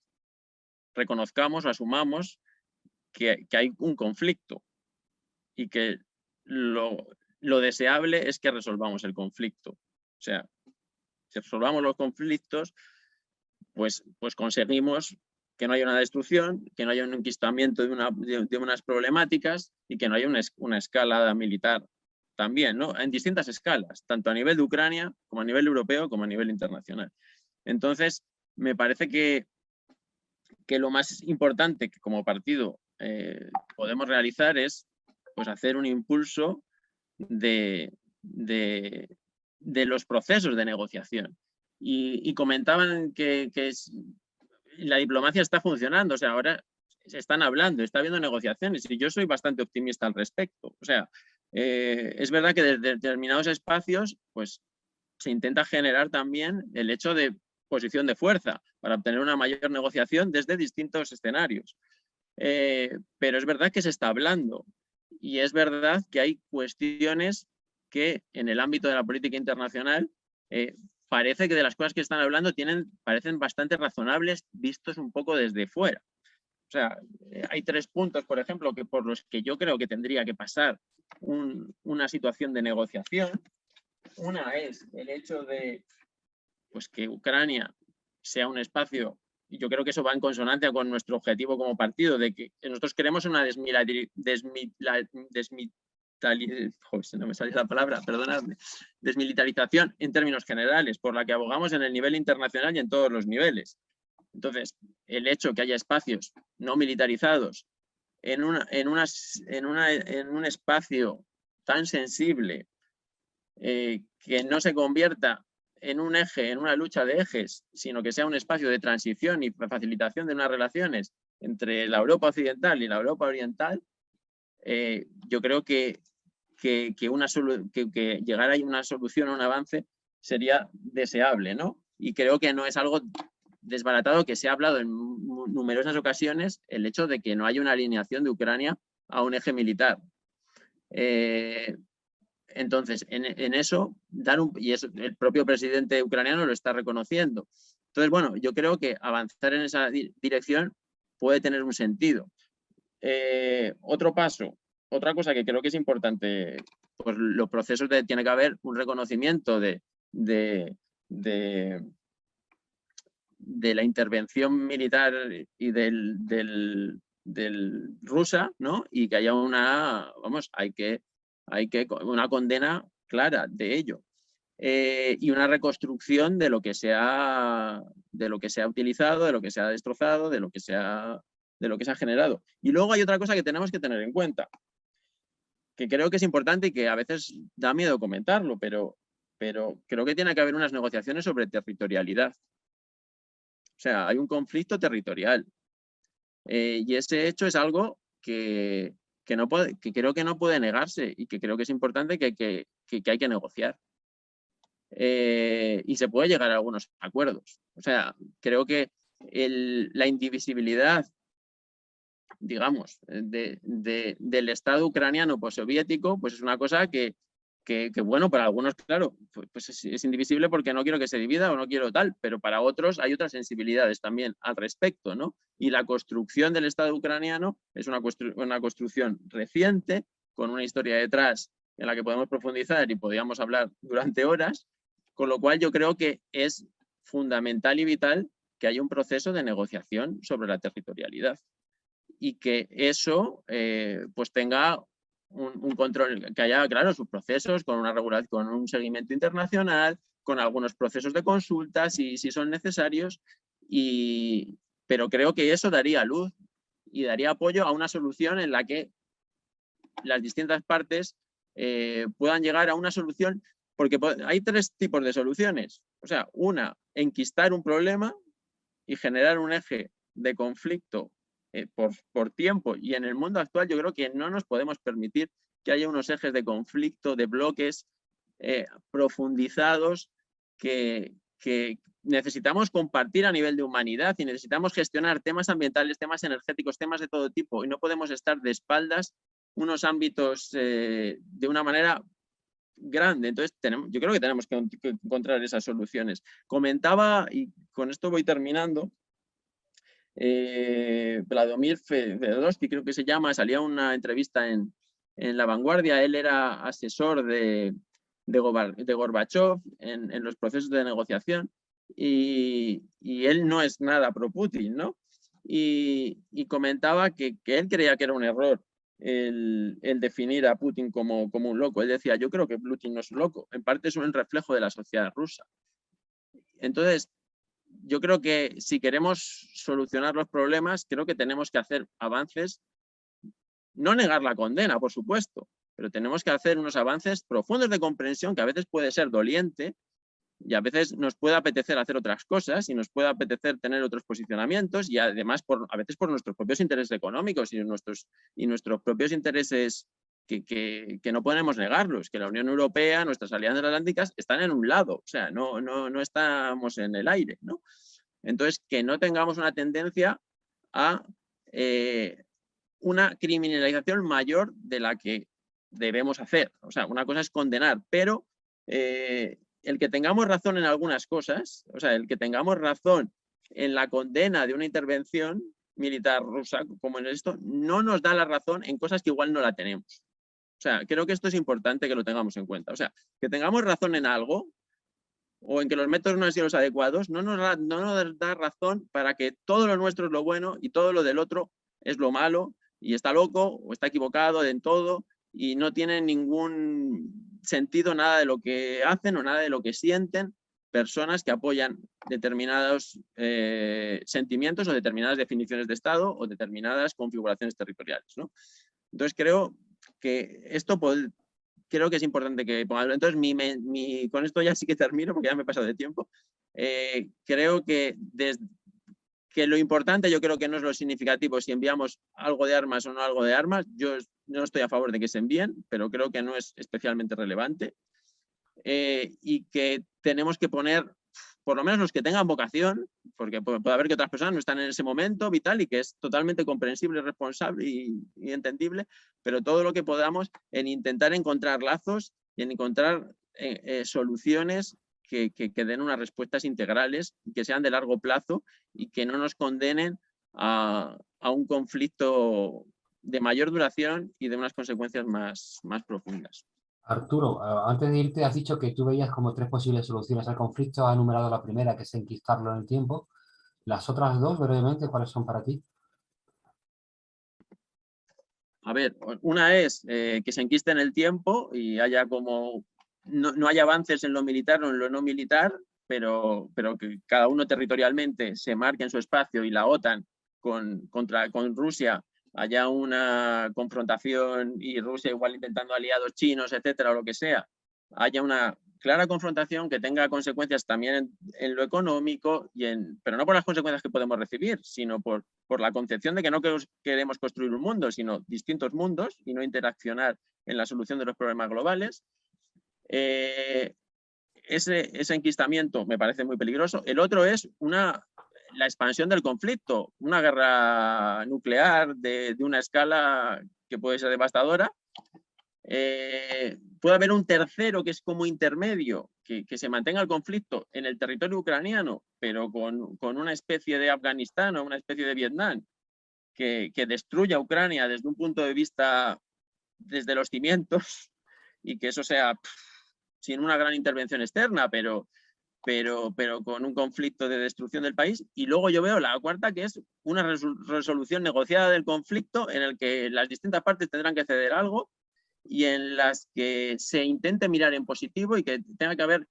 reconozcamos o asumamos que hay un conflicto. y que lo deseable es que resolvamos el conflicto. O sea, si resolvamos los conflictos, pues conseguimos que no haya una destrucción, que no haya un enquistamiento de unas problemáticas y que no haya una escalada militar también, ¿no? En distintas escalas, tanto a nivel de Ucrania, como a nivel europeo, como a nivel internacional. Entonces, me parece que lo más importante que como partido podemos realizar es pues, hacer un impulso de los procesos de negociación. Y comentaban que la diplomacia está funcionando, o sea, ahora se están hablando, está habiendo negociaciones y yo soy bastante optimista al respecto. O sea, es verdad que desde determinados espacios pues, se intenta generar también el hecho de posición de fuerza para obtener una mayor negociación desde distintos escenarios. Pero es verdad que se está hablando y es verdad que hay cuestiones que en el ámbito de la política internacional parece que de las cosas que están hablando parecen bastante razonables vistos un poco desde fuera. O sea, hay 3 puntos, por ejemplo, por los que yo creo que tendría que pasar una situación de negociación. Una es el hecho de pues, que Ucrania sea un espacio, y yo creo que eso va en consonancia con nuestro objetivo como partido, de que nosotros queremos una desmilitarización en términos generales, por la que abogamos en el nivel internacional y en todos los niveles. Entonces, el hecho que haya espacios no militarizados en un espacio tan sensible que no se convierta en un eje, en una lucha de ejes, sino que sea un espacio de transición y facilitación de unas relaciones entre la Europa occidental y la Europa oriental, yo creo que llegar a una solución, a un avance, sería deseable, ¿no? Y creo que no es algo desbaratado, que se ha hablado en numerosas ocasiones, el hecho de que no haya una alineación de Ucrania a un eje militar. Entonces, en eso, y eso, el propio presidente ucraniano lo está reconociendo. Entonces, bueno, yo creo que avanzar en esa dirección puede tener un sentido. Otro paso, otra cosa que creo que es importante, pues los procesos tiene que haber un reconocimiento de la intervención militar y del rusa, ¿no? Y que haya una condena clara de ello. Y una reconstrucción de lo que se ha utilizado, de lo que se ha destrozado, de lo que se ha generado. Y luego hay otra cosa que tenemos que tener en cuenta, que creo que es importante y que a veces da miedo comentarlo, pero creo que tiene que haber unas negociaciones sobre territorialidad. O sea, hay un conflicto territorial. Y ese hecho es algo que creo que no puede negarse y que creo que es importante que hay que negociar. Y se puede llegar a algunos acuerdos. O sea, creo que la indivisibilidad, digamos, del Estado ucraniano postsoviético, pues es una cosa que bueno, para algunos, claro, pues es indivisible porque no quiero que se divida o no quiero tal, pero para otros hay otras sensibilidades también al respecto, ¿no? Y la construcción del Estado ucraniano es una construcción reciente, con una historia detrás en la que podemos profundizar y podríamos hablar durante horas, con lo cual yo creo que es fundamental y vital que haya un proceso de negociación sobre la territorialidad y que eso pues tenga un control, que haya, claro, sus procesos con una regulación, con un seguimiento internacional, con algunos procesos de consulta si son necesarios, pero creo que eso daría luz y daría apoyo a una solución en la que las distintas partes puedan llegar a una solución, porque hay 3 tipos de soluciones. O sea, una, enquistar un problema y generar un eje de conflicto por tiempo, y en el mundo actual yo creo que no nos podemos permitir que haya unos ejes de conflicto, de bloques profundizados que necesitamos compartir a nivel de humanidad y necesitamos gestionar temas ambientales, temas energéticos, temas de todo tipo, y no podemos estar de espaldas unos ámbitos de una manera grande. Entonces yo creo que tenemos que encontrar esas soluciones. Comentaba, y con esto voy terminando, Vladimir Fedorovsky, creo que se llama, salía una entrevista en en La Vanguardia, él era asesor de Gorbachov en los procesos de negociación y él no es nada pro Putin, ¿no? Y comentaba que él creía que era un error el definir a Putin como un loco. Él decía, yo creo que Putin no es un loco, en parte es un reflejo de la sociedad rusa. Entonces, yo creo que si queremos solucionar los problemas, creo que tenemos que hacer avances, no negar la condena, por supuesto, pero tenemos que hacer unos avances profundos de comprensión que a veces puede ser doliente y a veces nos puede apetecer hacer otras cosas y nos puede apetecer tener otros posicionamientos y además a veces por nuestros propios intereses económicos y nuestros propios intereses que no podemos negarlos, que la Unión Europea, nuestras alianzas atlánticas están en un lado, o sea, no estamos en el aire, ¿no? Entonces, que no tengamos una tendencia a una criminalización mayor de la que debemos hacer. O sea, una cosa es condenar, pero el que tengamos razón en algunas cosas, o sea, el que tengamos razón en la condena de una intervención militar rusa, como en esto, no nos da la razón en cosas que igual no la tenemos. O sea, creo que esto es importante que lo tengamos en cuenta. O sea, que tengamos razón en algo o en que los métodos no han sido los adecuados, no nos da razón para que todo lo nuestro es lo bueno y todo lo del otro es lo malo y está loco o está equivocado en todo y no tiene ningún sentido nada de lo que hacen o nada de lo que sienten personas que apoyan determinados sentimientos o determinadas definiciones de Estado o determinadas configuraciones territoriales, ¿no? Entonces creo que esto creo que es importante que ponga. Entonces, con esto ya sí que termino porque ya me he pasado de tiempo. Creo que lo importante, yo creo que no es lo significativo si enviamos algo de armas o no algo de armas. Yo no estoy a favor de que se envíen, pero creo que no es especialmente relevante. Y que tenemos que poner, por lo menos los que tengan vocación, porque puede haber que otras personas no están en ese momento vital y que es totalmente comprensible, responsable y entendible, pero todo lo que podamos en intentar encontrar lazos y en encontrar soluciones que den unas respuestas integrales, que sean de largo plazo y que no nos condenen a un conflicto de mayor duración y de unas consecuencias más profundas. Arturo, antes de irte has dicho que tú veías como 3 posibles soluciones al conflicto. Has enumerado la primera, que es enquistarlo en el tiempo. Las otras 2, brevemente, ¿cuáles son para ti? A ver, una es que se enquiste en el tiempo y haya como no haya avances en lo militar o en lo no militar, pero que cada uno territorialmente se marque en su espacio y la OTAN con Rusia haya una confrontación y Rusia igual intentando aliados chinos, etcétera, o lo que sea, haya una clara confrontación que tenga consecuencias también en lo económico, pero no por las consecuencias que podemos recibir, sino por la concepción de que no queremos construir un mundo, sino distintos mundos y no interaccionar en la solución de los problemas globales. Ese enquistamiento me parece muy peligroso. El otro es la expansión del conflicto, una guerra nuclear de una escala que puede ser devastadora. Puede haber un tercero que es como intermedio, que se mantenga el conflicto en el territorio ucraniano, pero con una especie de Afganistán o una especie de Vietnam, que destruya Ucrania desde un punto de vista, desde los cimientos, y que eso sea sin una gran intervención externa, pero con un conflicto de destrucción del país. Y luego yo veo la cuarta, que es una resolución negociada del conflicto en el que las distintas partes tendrán que ceder algo y en las que se intente mirar en positivo y que tenga que haber,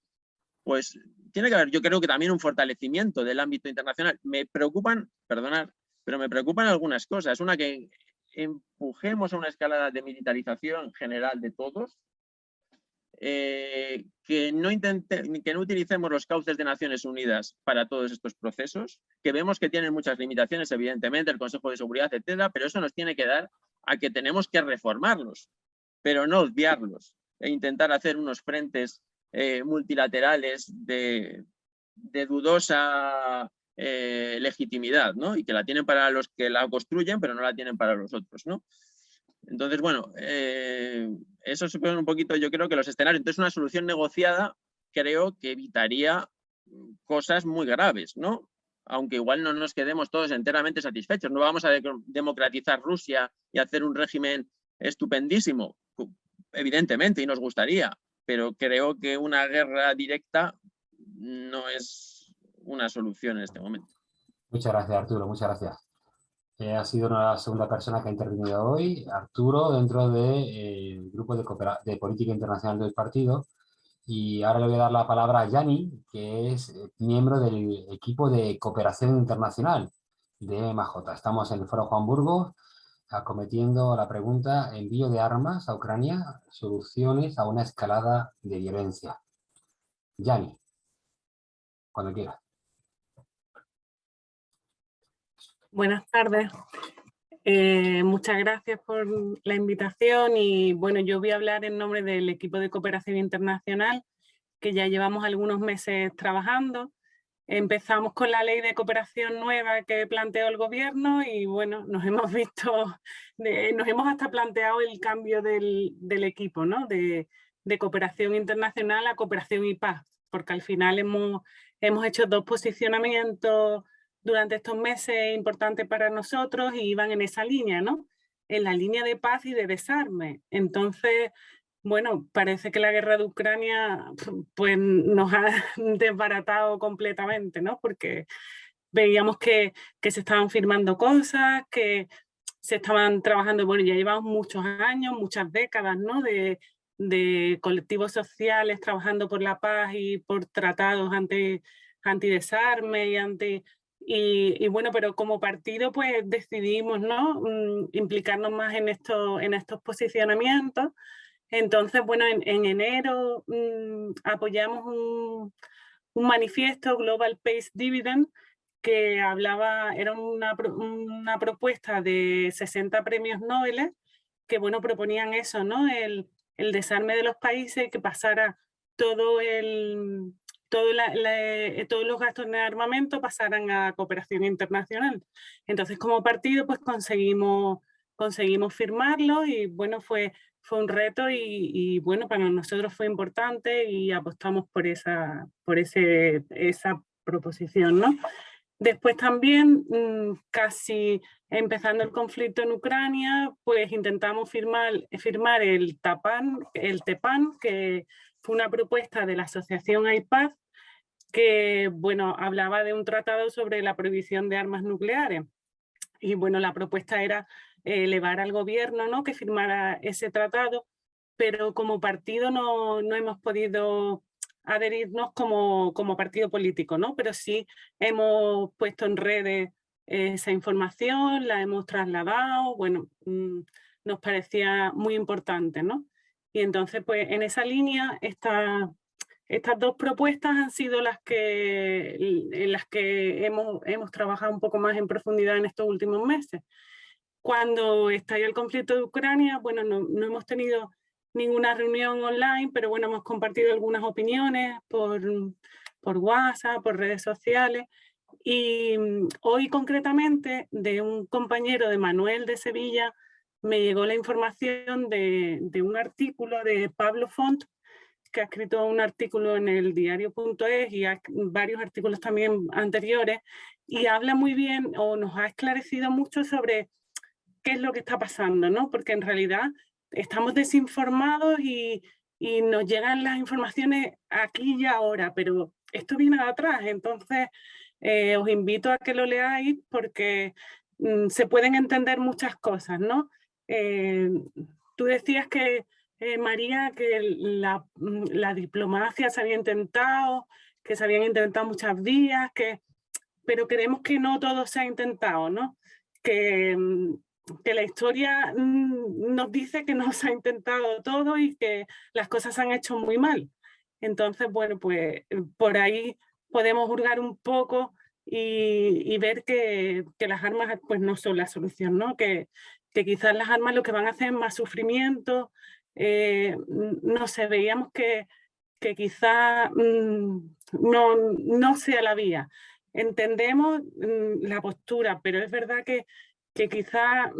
yo creo que también un fortalecimiento del ámbito internacional. Me preocupan, perdonad, pero me preocupan algunas cosas. Una, que empujemos a una escalada de militarización general de todos, que no utilicemos los cauces de Naciones Unidas para todos estos procesos, que vemos que tienen muchas limitaciones, evidentemente, el Consejo de Seguridad, etcétera, pero eso nos tiene que dar a que tenemos que reformarlos, pero no obviarlos, e intentar hacer unos frentes multilaterales de dudosa legitimidad, ¿no? Y que la tienen para los que la construyen, pero no la tienen para los otros, ¿no? Entonces, bueno, eso supone un poquito, yo creo que los escenarios. Entonces, una solución negociada creo que evitaría cosas muy graves, ¿no? Aunque igual no nos quedemos todos enteramente satisfechos. No vamos a democratizar Rusia y hacer un régimen estupendísimo, evidentemente, y nos gustaría, pero creo que una guerra directa no es una solución en este momento. Muchas gracias, Arturo, muchas gracias. Ha sido la segunda persona que ha intervenido hoy, Arturo, dentro del grupo de política internacional del partido. Y ahora le voy a dar la palabra a Yanni, que es miembro del equipo de cooperación internacional de MJ. Estamos en el Foro Juan Burgos, acometiendo la pregunta: envío de armas a Ucrania, soluciones a una escalada de violencia. Yanni, cuando quieras. Buenas tardes. Muchas gracias por la invitación y bueno, yo voy a hablar en nombre del equipo de cooperación internacional, que ya llevamos algunos meses trabajando. Empezamos con la ley de cooperación nueva que planteó el gobierno y bueno, nos hemos hasta planteado el cambio del equipo, ¿no? de cooperación internacional a cooperación y paz, porque al final hemos hecho dos posicionamientos durante estos meses importantes para nosotros y iban en esa línea, ¿no? En la línea de paz y de desarme. Entonces, bueno, parece que la guerra de Ucrania pues, nos ha desbaratado completamente, ¿no? Porque veíamos que se estaban firmando cosas, que se estaban trabajando, bueno, ya llevamos muchos años, muchas décadas, ¿no? De colectivos sociales trabajando por la paz y por tratados antidesarme y bueno, pero como partido pues decidimos, ¿no? Implicarnos más en estos posicionamientos. Entonces, bueno, en enero apoyamos un manifiesto, Global Peace Dividend, que era una propuesta de 60 premios Nobel que, bueno, proponían eso, ¿no? El desarme de los países, que pasara todos los gastos de armamento pasaran a cooperación internacional. Entonces, como partido, pues conseguimos firmarlo y, bueno, fue un reto y bueno, para nosotros fue importante y apostamos por esa proposición, ¿no? Después también, casi empezando el conflicto en Ucrania, pues intentamos firmar el TEPAN, que fue una propuesta de la asociación AIPAZ, que, bueno, hablaba de un tratado sobre la prohibición de armas nucleares. Y, bueno, la propuesta era elevar al gobierno, ¿no?, que firmara ese tratado, pero como partido no hemos podido adherirnos como partido político, ¿no? Pero sí hemos puesto en redes esa información, la hemos trasladado, bueno, nos parecía muy importante, ¿no? Y entonces, pues en esa línea, estas dos propuestas han sido en las que hemos trabajado un poco más en profundidad en estos últimos meses. Cuando estalló el conflicto de Ucrania, bueno, no hemos tenido ninguna reunión online, pero bueno, hemos compartido algunas opiniones por WhatsApp, por redes sociales. Y hoy concretamente, de un compañero de Manuel de Sevilla, me llegó la información de un artículo de Pablo Font, que ha escrito un artículo en el diario.es y varios artículos también anteriores, y habla muy bien o nos ha esclarecido mucho sobre qué es lo que está pasando, ¿no? Porque en realidad estamos desinformados y nos llegan las informaciones aquí y ahora, pero esto viene de atrás. Entonces os invito a que lo leáis porque se pueden entender muchas cosas, ¿no? Tú decías que, María, que la diplomacia se había intentado, que se habían intentado muchas vías, pero creemos que no todo se ha intentado, ¿no? Que la historia nos dice que no se ha intentado todo y que las cosas se han hecho muy mal. Entonces, bueno, pues por ahí podemos hurgar un poco y ver que las armas pues no son la solución, ¿no? Que quizás las armas lo que van a hacer es más sufrimiento. No sé, veíamos que quizás no sea la vía. Entendemos la postura, pero es verdad que quizá,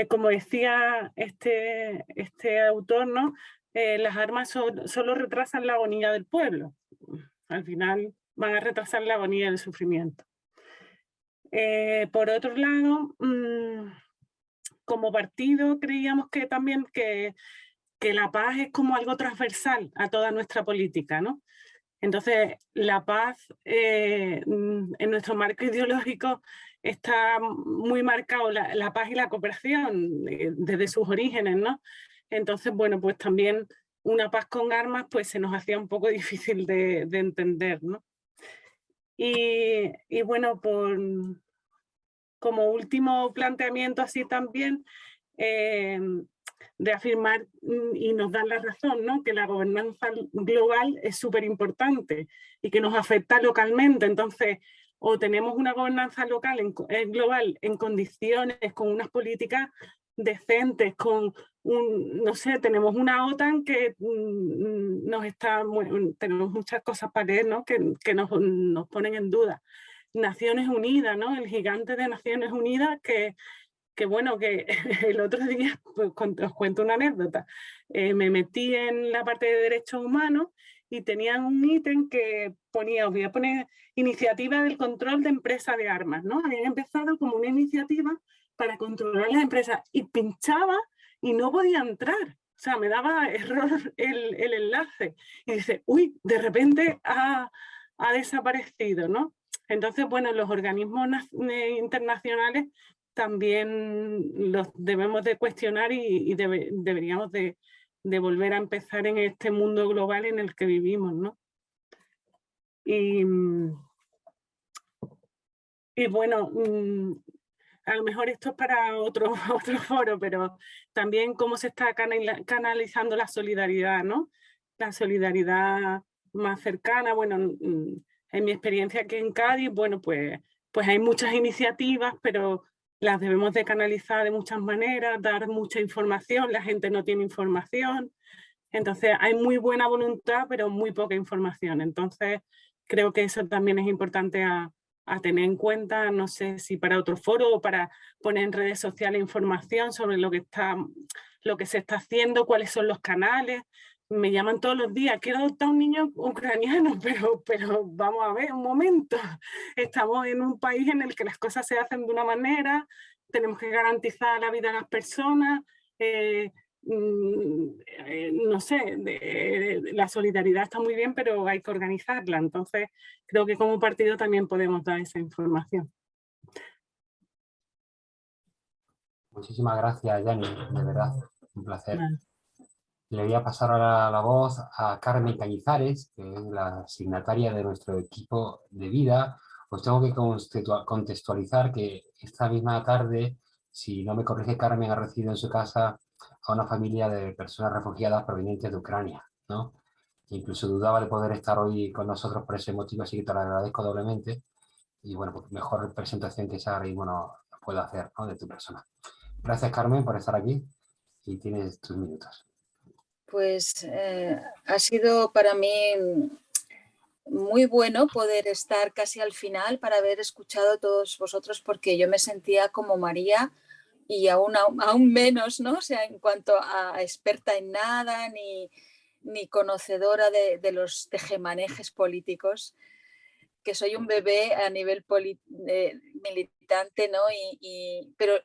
como decía este autor, ¿no? Las armas solo retrasan la agonía del pueblo. Al final van a retrasar la agonía del sufrimiento. Por otro lado, como partido creíamos que también que la paz es como algo transversal a toda nuestra política, ¿no? Entonces, la paz en nuestro marco ideológico está muy marcado, la paz y la cooperación desde sus orígenes, ¿no? Entonces, bueno, pues también una paz con armas pues se nos hacía un poco difícil de entender, ¿no? Y bueno, como último planteamiento así también, de afirmar, y nos dan la razón, ¿no? Que la gobernanza global es súper importante y que nos afecta localmente. Entonces, o tenemos una gobernanza local global en condiciones, con unas políticas decentes, con no sé, tenemos una OTAN que tenemos muchas cosas para leer, ¿no? que nos ponen en duda. Naciones Unidas, ¿no? El gigante de Naciones Unidas que bueno, que el otro día, pues, os cuento una anécdota, me metí en la parte de derechos humanos y tenían un ítem que ponía, os voy a poner, iniciativa del control de empresas de armas, ¿no? Habían empezado como una iniciativa para controlar las empresas y pinchaba y no podía entrar. O sea, me daba error el enlace. Y dice, uy, de repente ha desaparecido, ¿no? Entonces, bueno, los organismos internacionales también los debemos de cuestionar y deberíamos de volver a empezar en este mundo global en el que vivimos, ¿no? Y bueno, a lo mejor esto es para otro foro, pero también cómo se está canalizando la solidaridad, ¿no? La solidaridad más cercana. Bueno, en mi experiencia aquí en Cádiz, bueno, pues hay muchas iniciativas, pero las debemos de canalizar de muchas maneras, dar mucha información, la gente no tiene información, entonces hay muy buena voluntad, pero muy poca información. Entonces creo que eso también es importante a tener en cuenta, no sé si para otro foro o para poner en redes sociales información sobre lo que se está haciendo, cuáles son los canales. Me llaman todos los días, quiero adoptar un niño ucraniano, pero vamos a ver un momento, estamos en un país en el que las cosas se hacen de una manera, tenemos que garantizar la vida de las personas, no sé, la solidaridad está muy bien, pero hay que organizarla, entonces creo que como partido también podemos dar esa información. Muchísimas gracias, Yani, de verdad, un placer. Vale. Le voy a pasar ahora la voz a Carmen Cañizares, que es la signataria de nuestro equipo de vida. Os tengo que contextualizar que esta misma tarde, si no me corrige Carmen, ha recibido en su casa a una familia de personas refugiadas provenientes de Ucrania, ¿no? Incluso dudaba de poder estar hoy con nosotros por ese motivo, así que te lo agradezco doblemente. Y bueno, pues mejor presentación que esa ahora mismo no puedo hacer, ¿no? De tu persona. Gracias, Carmen, por estar aquí y tienes tus minutos. Pues ha sido para mí muy bueno poder estar casi al final para haber escuchado a todos vosotros, porque yo me sentía como María y aún menos, ¿no? O sea, en cuanto a experta en nada ni conocedora de los tejemanejes políticos, que soy un bebé a nivel militante, ¿no?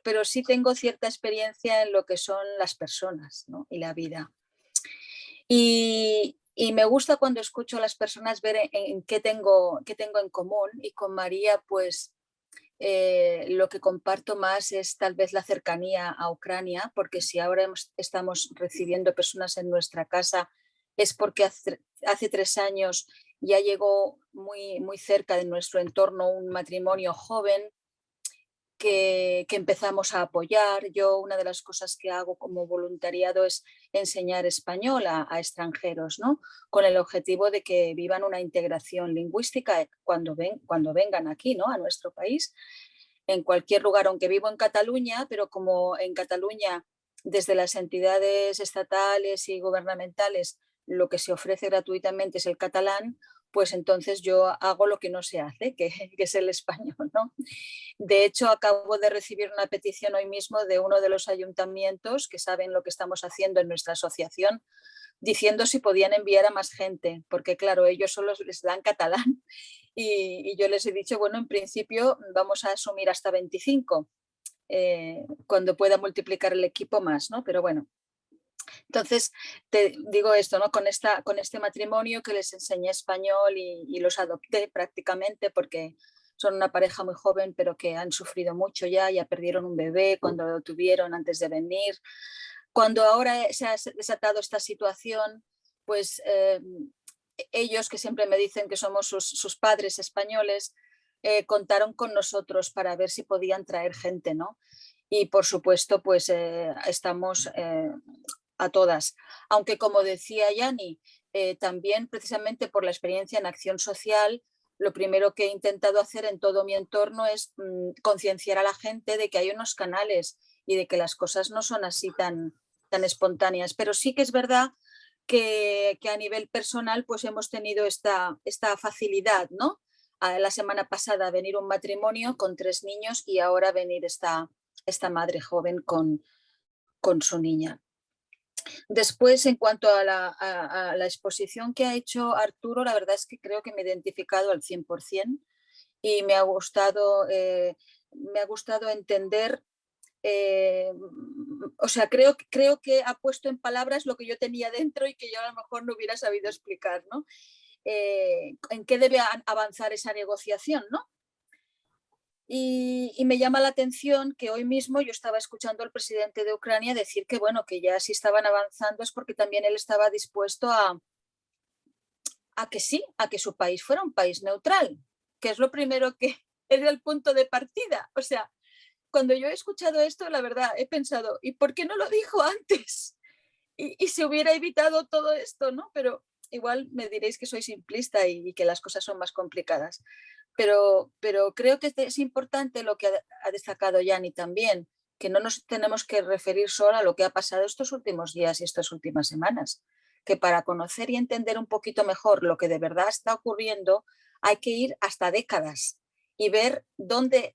Pero sí tengo cierta experiencia en lo que son las personas, ¿no? Y la vida. Y me gusta cuando escucho a las personas ver en qué tengo en común, y con María pues lo que comparto más es tal vez la cercanía a Ucrania, porque si ahora estamos recibiendo personas en nuestra casa es porque hace 3 años ya llegó muy, muy cerca de nuestro entorno un matrimonio joven que empezamos a apoyar. Yo una de las cosas que hago como voluntariado es enseñar español a extranjeros, ¿no? Con el objetivo de que vivan una integración lingüística cuando vengan aquí, ¿no? A nuestro país, en cualquier lugar, aunque vivo en Cataluña, pero como en Cataluña desde las entidades estatales y gubernamentales lo que se ofrece gratuitamente es el catalán, pues entonces yo hago lo que no se hace, que es el español, ¿no? De hecho, acabo de recibir una petición hoy mismo de uno de los ayuntamientos que saben lo que estamos haciendo en nuestra asociación, diciendo si podían enviar a más gente, porque claro, ellos solo les dan catalán y yo les he dicho, bueno, en principio vamos a asumir hasta 25, cuando pueda multiplicar el equipo más, ¿no? Pero bueno. Entonces, te digo esto, ¿no? Con este matrimonio que les enseñé español y los adopté prácticamente porque son una pareja muy joven, pero que han sufrido mucho ya perdieron un bebé cuando lo tuvieron antes de venir. Cuando ahora se ha desatado esta situación, pues ellos, que siempre me dicen que somos sus padres españoles, contaron con nosotros para ver si podían traer gente, ¿no? Y por supuesto, pues estamos a todas. Aunque como decía Yani, también precisamente por la experiencia en acción social, lo primero que he intentado hacer en todo mi entorno es concienciar a la gente de que hay unos canales y de que las cosas no son así tan espontáneas. Pero sí que es verdad que a nivel personal pues hemos tenido esta facilidad, ¿no? La semana pasada venir un matrimonio con 3 niños y ahora venir esta madre joven con su niña. Después, en cuanto a la exposición que ha hecho Arturo, la verdad es que creo que me he identificado al 100% y me ha gustado entender, o sea, creo que ha puesto en palabras lo que yo tenía dentro y que yo a lo mejor no hubiera sabido explicar, ¿no? En qué debe avanzar esa negociación, ¿no? Y me llama la atención que hoy mismo yo estaba escuchando al presidente de Ucrania decir que, bueno, que ya si estaban avanzando es porque también él estaba dispuesto a que su país fuera un país neutral, que es lo primero que era el punto de partida. O sea, cuando yo he escuchado esto, la verdad, he pensado, ¿y por qué no lo dijo antes? Y se hubiera evitado todo esto, ¿no? Pero igual me diréis que soy simplista y que las cosas son más complicadas. Pero creo que es importante lo que ha destacado Yani también, que no nos tenemos que referir solo a lo que ha pasado estos últimos días y estas últimas semanas, que para conocer y entender un poquito mejor lo que de verdad está ocurriendo hay que ir hasta décadas y ver dónde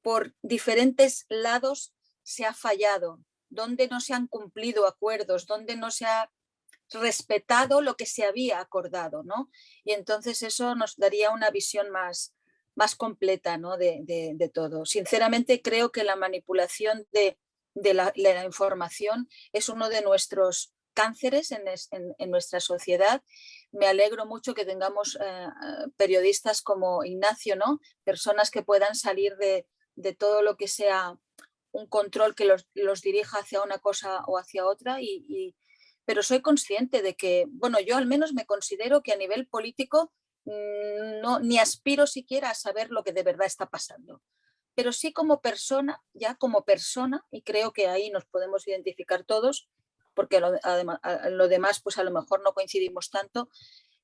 por diferentes lados se ha fallado, dónde no se han cumplido acuerdos, dónde no se ha respetado lo que se había acordado, ¿no? Y entonces eso nos daría una visión más completa, ¿no? de todo. Sinceramente creo que la manipulación de la información es uno de nuestros cánceres en nuestra sociedad. Me alegro mucho que tengamos periodistas como Ignacio, ¿no? Personas que puedan salir de todo lo que sea un control que los dirija hacia una cosa o hacia otra pero soy consciente de que, bueno, yo al menos me considero que a nivel político ni aspiro siquiera a saber lo que de verdad está pasando. Pero sí como persona, y creo que ahí nos podemos identificar todos, porque lo demás pues a lo mejor no coincidimos tanto,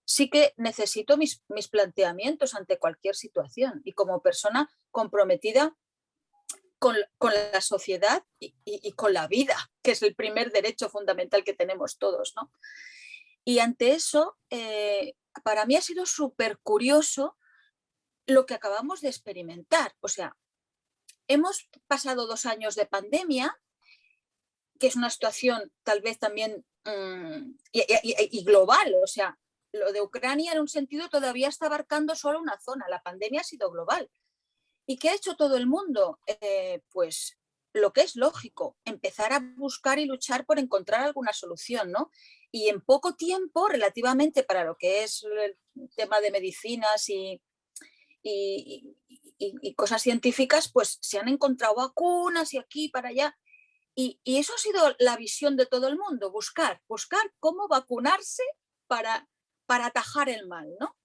sí que necesito mis planteamientos ante cualquier situación y como persona comprometida con la sociedad y con la vida, que es el primer derecho fundamental que tenemos todos, ¿no? Y ante eso, para mí ha sido súper curioso lo que acabamos de experimentar. O sea, hemos pasado 2 años de pandemia, que es una situación tal vez también y global. O sea, lo de Ucrania en un sentido todavía está abarcando solo una zona. La pandemia ha sido global. ¿Y qué ha hecho todo el mundo? Pues lo que es lógico, empezar a buscar y luchar por encontrar alguna solución, ¿no? Y en poco tiempo, relativamente para lo que es el tema de medicinas y cosas científicas, pues se han encontrado vacunas y aquí para allá. Y eso ha sido la visión de todo el mundo, buscar cómo vacunarse para atajar el mal, ¿no?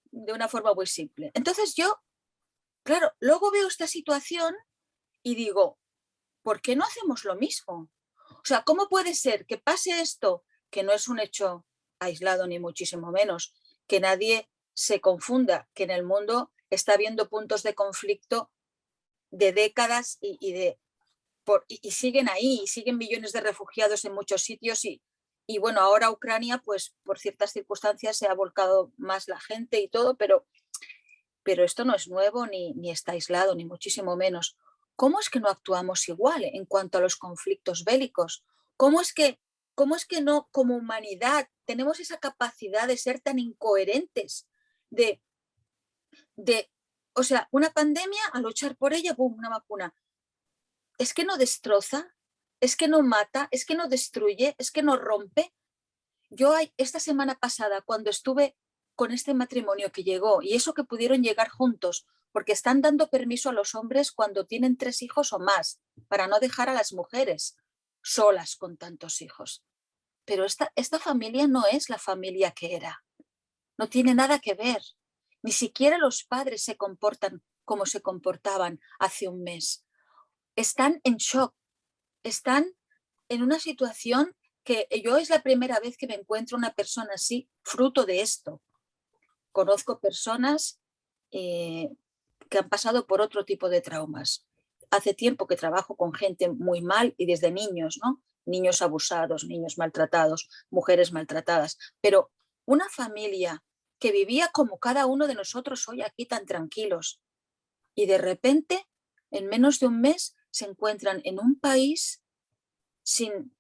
De una forma muy simple. Entonces yo, claro, luego veo esta situación y digo, ¿por qué no hacemos lo mismo? O sea, ¿cómo puede ser que pase esto, que no es un hecho aislado ni muchísimo menos, que nadie se confunda, que en el mundo está habiendo puntos de conflicto de décadas y siguen ahí, y siguen millones de refugiados en muchos sitios y bueno, ahora Ucrania, pues por ciertas circunstancias se ha volcado más la gente y todo, pero esto no es nuevo ni está aislado, ni muchísimo menos. ¿Cómo es que no actuamos igual en cuanto a los conflictos bélicos? ¿Cómo es que no, como humanidad, tenemos esa capacidad de ser tan incoherentes, de O sea, una pandemia, a luchar por ella, ¡pum!, una vacuna. Es que no destroza, es que no mata, es que no destruye, es que no rompe. Yo esta semana pasada, cuando estuve con este matrimonio que llegó, y eso que pudieron llegar juntos, porque están dando permiso a los hombres cuando tienen 3 hijos o más, para no dejar a las mujeres solas con tantos hijos. Pero esta familia no es la familia que era. No tiene nada que ver. Ni siquiera los padres se comportan como se comportaban hace un mes. Están en shock. Están en una situación que yo es la primera vez que me encuentro una persona así, fruto de esto. Conozco personas que han pasado por otro tipo de traumas. Hace tiempo que trabajo con gente muy mal y desde niños, ¿no? Niños abusados, niños maltratados, mujeres maltratadas. Pero una familia que vivía como cada uno de nosotros hoy aquí tan tranquilos y de repente, en menos de un mes, se encuentran en un país sin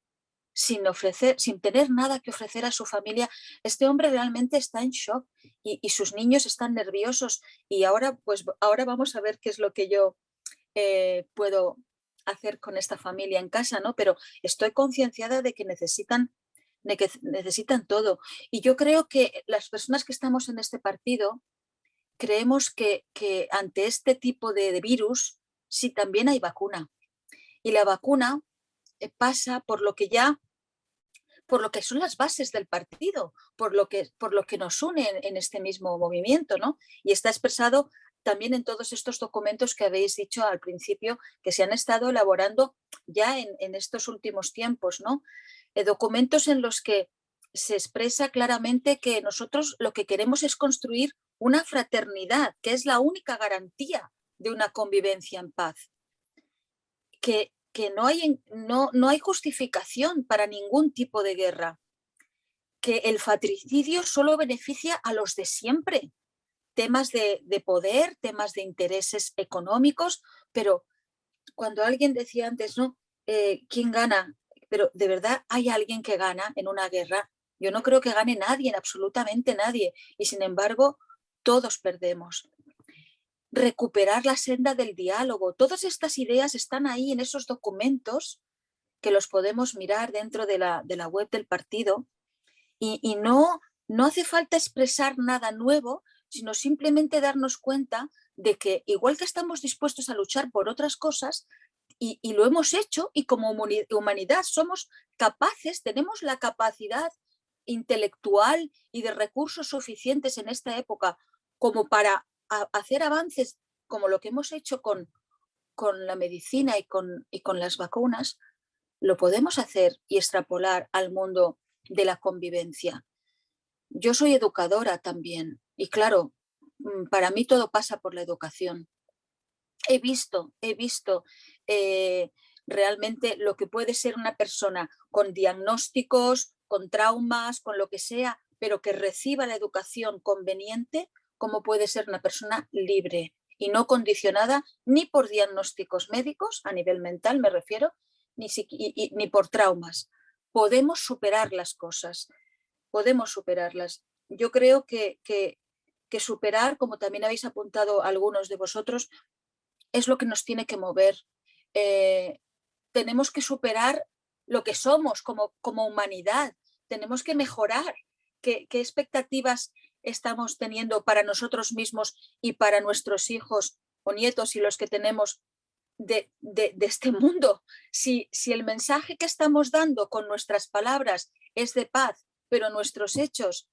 tener nada que ofrecer a su familia. Este hombre realmente está en shock y sus niños están nerviosos y ahora vamos a ver qué es lo que yo puedo hacer con esta familia en casa, ¿no? Pero estoy concienciada de que necesitan todo. Y yo creo que las personas que estamos en este partido creemos que ante este tipo de virus sí también hay vacuna. Y la vacuna pasa por lo que son las bases del partido, por lo que nos une en este mismo movimiento, ¿no? Y está expresado también en todos estos documentos que habéis dicho al principio, que se han estado elaborando ya en estos últimos tiempos, ¿no? Documentos en los que se expresa claramente que nosotros lo que queremos es construir una fraternidad, que es la única garantía de una convivencia en paz. Que no hay justificación para ningún tipo de guerra, que el fratricidio solo beneficia a los de siempre, temas de poder, temas de intereses económicos, pero cuando alguien decía antes, ¿no? ¿Quién gana? Pero ¿de verdad hay alguien que gana en una guerra? Yo no creo que gane nadie, absolutamente nadie, y sin embargo todos perdemos. Recuperar la senda del diálogo. Todas estas ideas están ahí en esos documentos que los podemos mirar dentro de la web del partido y no hace falta expresar nada nuevo, sino simplemente darnos cuenta de que igual que estamos dispuestos a luchar por otras cosas y lo hemos hecho y como humanidad somos capaces, tenemos la capacidad intelectual y de recursos suficientes en esta época como para hacer avances como lo que hemos hecho con la medicina y con las vacunas, lo podemos hacer y extrapolar al mundo de la convivencia. Yo soy educadora también y claro, para mí todo pasa por la educación. He visto realmente lo que puede ser una persona con diagnósticos, con traumas, con lo que sea, pero que reciba la educación conveniente, como puede ser una persona libre y no condicionada ni por diagnósticos médicos, a nivel mental me refiero, ni por traumas. Podemos superar las cosas, podemos superarlas. Yo creo que superar, como también habéis apuntado algunos de vosotros, es lo que nos tiene que mover. Tenemos que superar lo que somos como humanidad, tenemos que mejorar. ¿Qué expectativas estamos teniendo para nosotros mismos y para nuestros hijos o nietos y los que tenemos de este mundo? Si el mensaje que estamos dando con nuestras palabras es de paz, pero nuestros hechos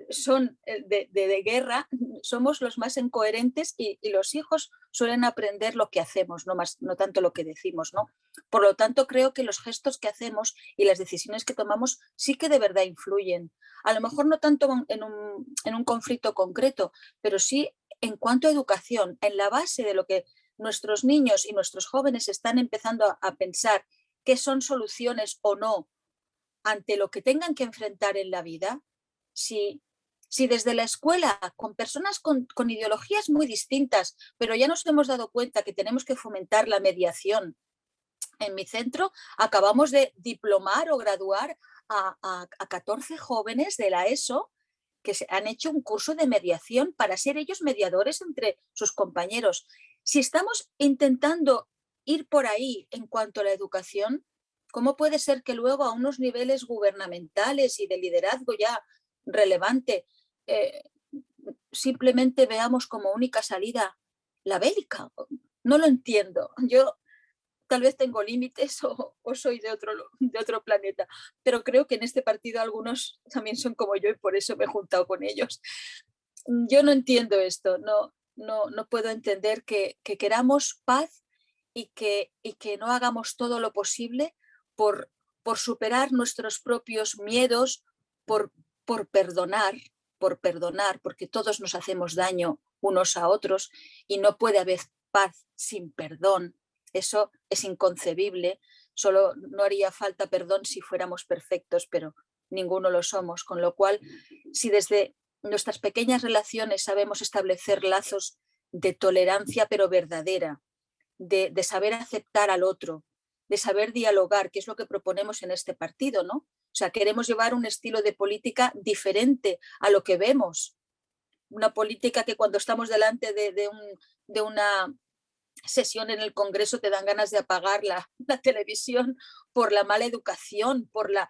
son de guerra, somos los más incoherentes y los hijos suelen aprender lo que hacemos, no tanto lo que decimos, ¿no? Por lo tanto, creo que los gestos que hacemos y las decisiones que tomamos sí que de verdad influyen. A lo mejor no tanto en un conflicto concreto, pero sí en cuanto a educación, en la base de lo que nuestros niños y nuestros jóvenes están empezando a pensar qué son soluciones o no ante lo que tengan que enfrentar en la vida. Si desde la escuela, con personas con ideologías muy distintas, pero ya nos hemos dado cuenta que tenemos que fomentar la mediación. En mi centro acabamos de diplomar o graduar a 14 jóvenes de la ESO que han hecho un curso de mediación para ser ellos mediadores entre sus compañeros. Si estamos intentando ir por ahí en cuanto a la educación, ¿cómo puede ser que luego a unos niveles gubernamentales y de liderazgo ya relevante simplemente veamos como única salida la bélica? No lo entiendo. Yo tal vez tengo límites o soy de otro planeta, pero creo que en este partido algunos también son como yo y por eso me he juntado con ellos. Yo no entiendo esto, no puedo entender que queramos paz y que no hagamos todo lo posible por superar nuestros propios miedos, por perdonar, porque todos nos hacemos daño unos a otros y no puede haber paz sin perdón. Eso es inconcebible. Solo no haría falta perdón si fuéramos perfectos, pero ninguno lo somos. Con lo cual, si desde nuestras pequeñas relaciones sabemos establecer lazos de tolerancia, pero verdadera, de saber aceptar al otro, de saber dialogar, que es lo que proponemos en este partido, ¿no? O sea, queremos llevar un estilo de política diferente a lo que vemos. Una política que cuando estamos delante de una sesión en el Congreso te dan ganas de apagar la televisión por la mala educación, por la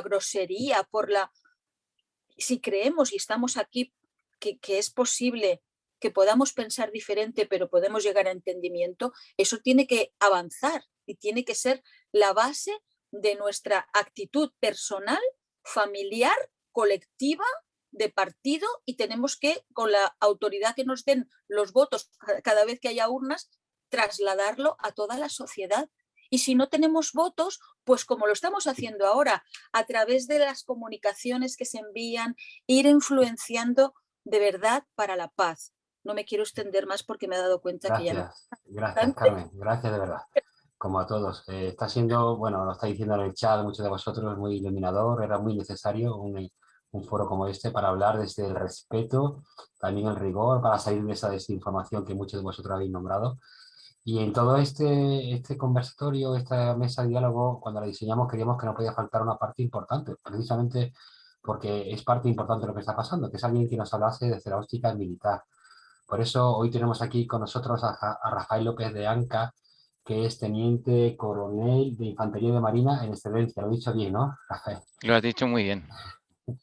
grosería, Si creemos y estamos aquí que es posible que podamos pensar diferente, pero podemos llegar a entendimiento, eso tiene que avanzar y tiene que ser la base de nuestra actitud personal, familiar, colectiva, de partido, y tenemos que, con la autoridad que nos den los votos cada vez que haya urnas, trasladarlo a toda la sociedad. Y si no tenemos votos, pues como lo estamos haciendo ahora, a través de las comunicaciones que se envían, ir influenciando de verdad para la paz. No me quiero extender más porque me he dado cuenta que ya no. Gracias, Carmen. Gracias de verdad. Como a todos. Está siendo, bueno, lo está diciendo en el chat muchos de vosotros, muy iluminador. Era muy necesario un foro como este para hablar desde el respeto, también el rigor, para salir de esa desinformación que muchos de vosotros habéis nombrado. Y en todo este conversatorio, esta mesa de diálogo, cuando la diseñamos, queríamos que no podía faltar una parte importante, precisamente porque es parte importante de lo que está pasando, que es alguien que nos hablase desde la óptica militar. Por eso hoy tenemos aquí con nosotros a Rafael López de Anca, que es teniente coronel de Infantería de Marina en excedencia. Lo he dicho bien, ¿no, Rafael? Lo has dicho muy bien.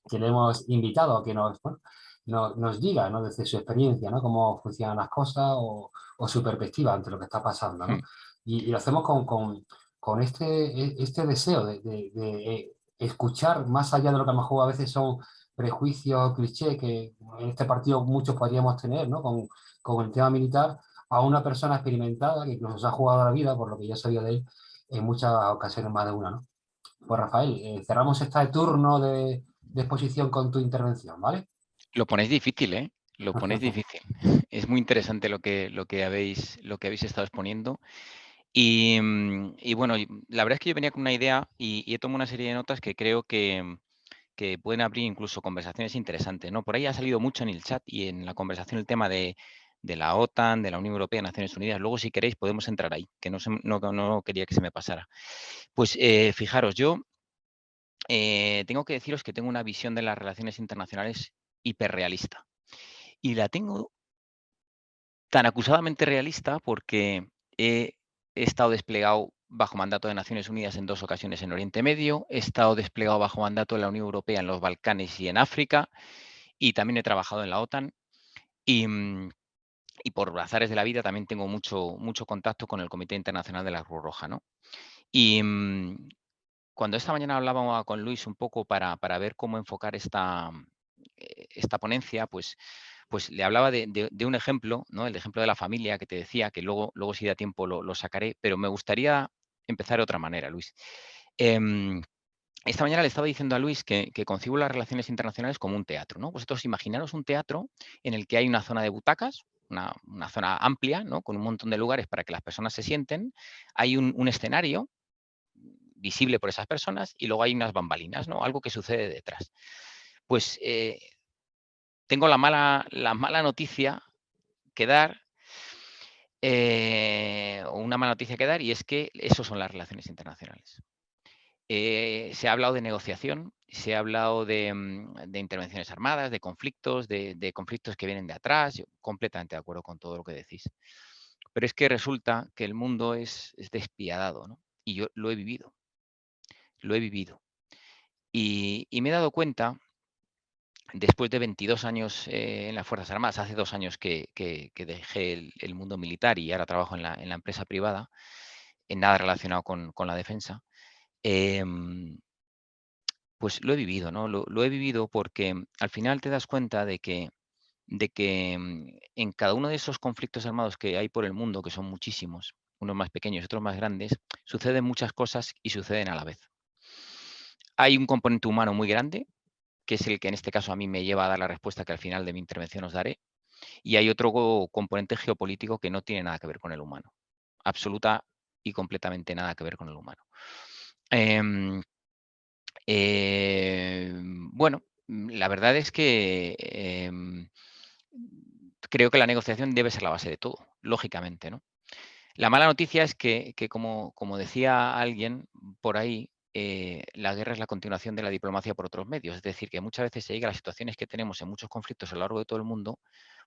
Que le hemos invitado a que nos diga, ¿no?, desde su experiencia, ¿no?, cómo funcionan las cosas o su perspectiva ante lo que está pasando, ¿no? Y lo hacemos con este deseo de escuchar más allá de lo que a lo mejor a veces son prejuicios, clichés, que en este partido muchos podríamos tener, ¿no?, con el tema militar, a una persona experimentada que nos ha jugado la vida, por lo que yo sabía de él, en muchas ocasiones, más de una, ¿no? Pues Rafael, cerramos este turno de exposición con tu intervención, ¿vale? Lo ponéis difícil, ¿eh? Lo ponéis difícil. Es muy interesante lo que habéis estado exponiendo. Y bueno, la verdad es que yo venía con una idea y he tomado una serie de notas que creo que pueden abrir incluso conversaciones interesantes, ¿no? Por ahí ha salido mucho en el chat y en la conversación el tema de la OTAN, de la Unión Europea, Naciones Unidas. Luego, si queréis, podemos entrar ahí, que no quería que se me pasara. Pues fijaros, yo tengo que deciros que tengo una visión de las relaciones internacionales hiperrealista. Y la tengo tan acusadamente realista porque he estado desplegado bajo mandato de Naciones Unidas en 2 ocasiones en Oriente Medio, he estado desplegado bajo mandato de la Unión Europea en los Balcanes y en África, y también he trabajado en la OTAN. Y por azares de la vida también tengo mucho contacto con el Comité Internacional de la Cruz Roja, ¿no? Y cuando esta mañana hablaba con Luis un poco para ver cómo enfocar esta ponencia, pues le hablaba de un ejemplo, ¿no? El ejemplo de la familia que te decía, que luego si da tiempo lo sacaré, pero me gustaría empezar de otra manera, Luis. Esta mañana le estaba diciendo a Luis que concibo las relaciones internacionales como un teatro, ¿no? Vosotros imaginaros un teatro en el que hay una zona de butacas, una zona amplia, ¿no?, con un montón de lugares para que las personas se sienten, hay un escenario visible por esas personas y luego hay unas bambalinas, ¿no?, algo que sucede detrás. Pues tengo la mala noticia que dar, o una mala noticia que dar, y es que eso son las relaciones internacionales. se ha hablado de negociación, se ha hablado de intervenciones armadas, de conflictos que vienen de atrás. Yo completamente de acuerdo con todo lo que decís. Pero es que resulta que el mundo es despiadado, ¿no? Y yo lo he vivido. Lo he vivido. Y me he dado cuenta, después de 22 años en las Fuerzas Armadas, hace 2 años que dejé el mundo militar y ahora trabajo en la empresa privada, en nada relacionado con la defensa, pues lo he vivido, ¿no? Lo he vivido porque al final te das cuenta de que en cada uno de esos conflictos armados que hay por el mundo, que son muchísimos, unos más pequeños y otros más grandes, suceden muchas cosas y suceden a la vez. Hay un componente humano muy grande, que es el que en este caso a mí me lleva a dar la respuesta que al final de mi intervención os daré, y hay otro componente geopolítico que no tiene nada que ver con el humano, absoluta y completamente nada que ver con el humano. Bueno, la verdad es que creo que la negociación debe ser la base de todo, lógicamente, ¿no? La mala noticia es que como decía alguien por ahí, la guerra es la continuación de la diplomacia por otros medios. Es decir, que muchas veces se llega a las situaciones que tenemos en muchos conflictos a lo largo de todo el mundo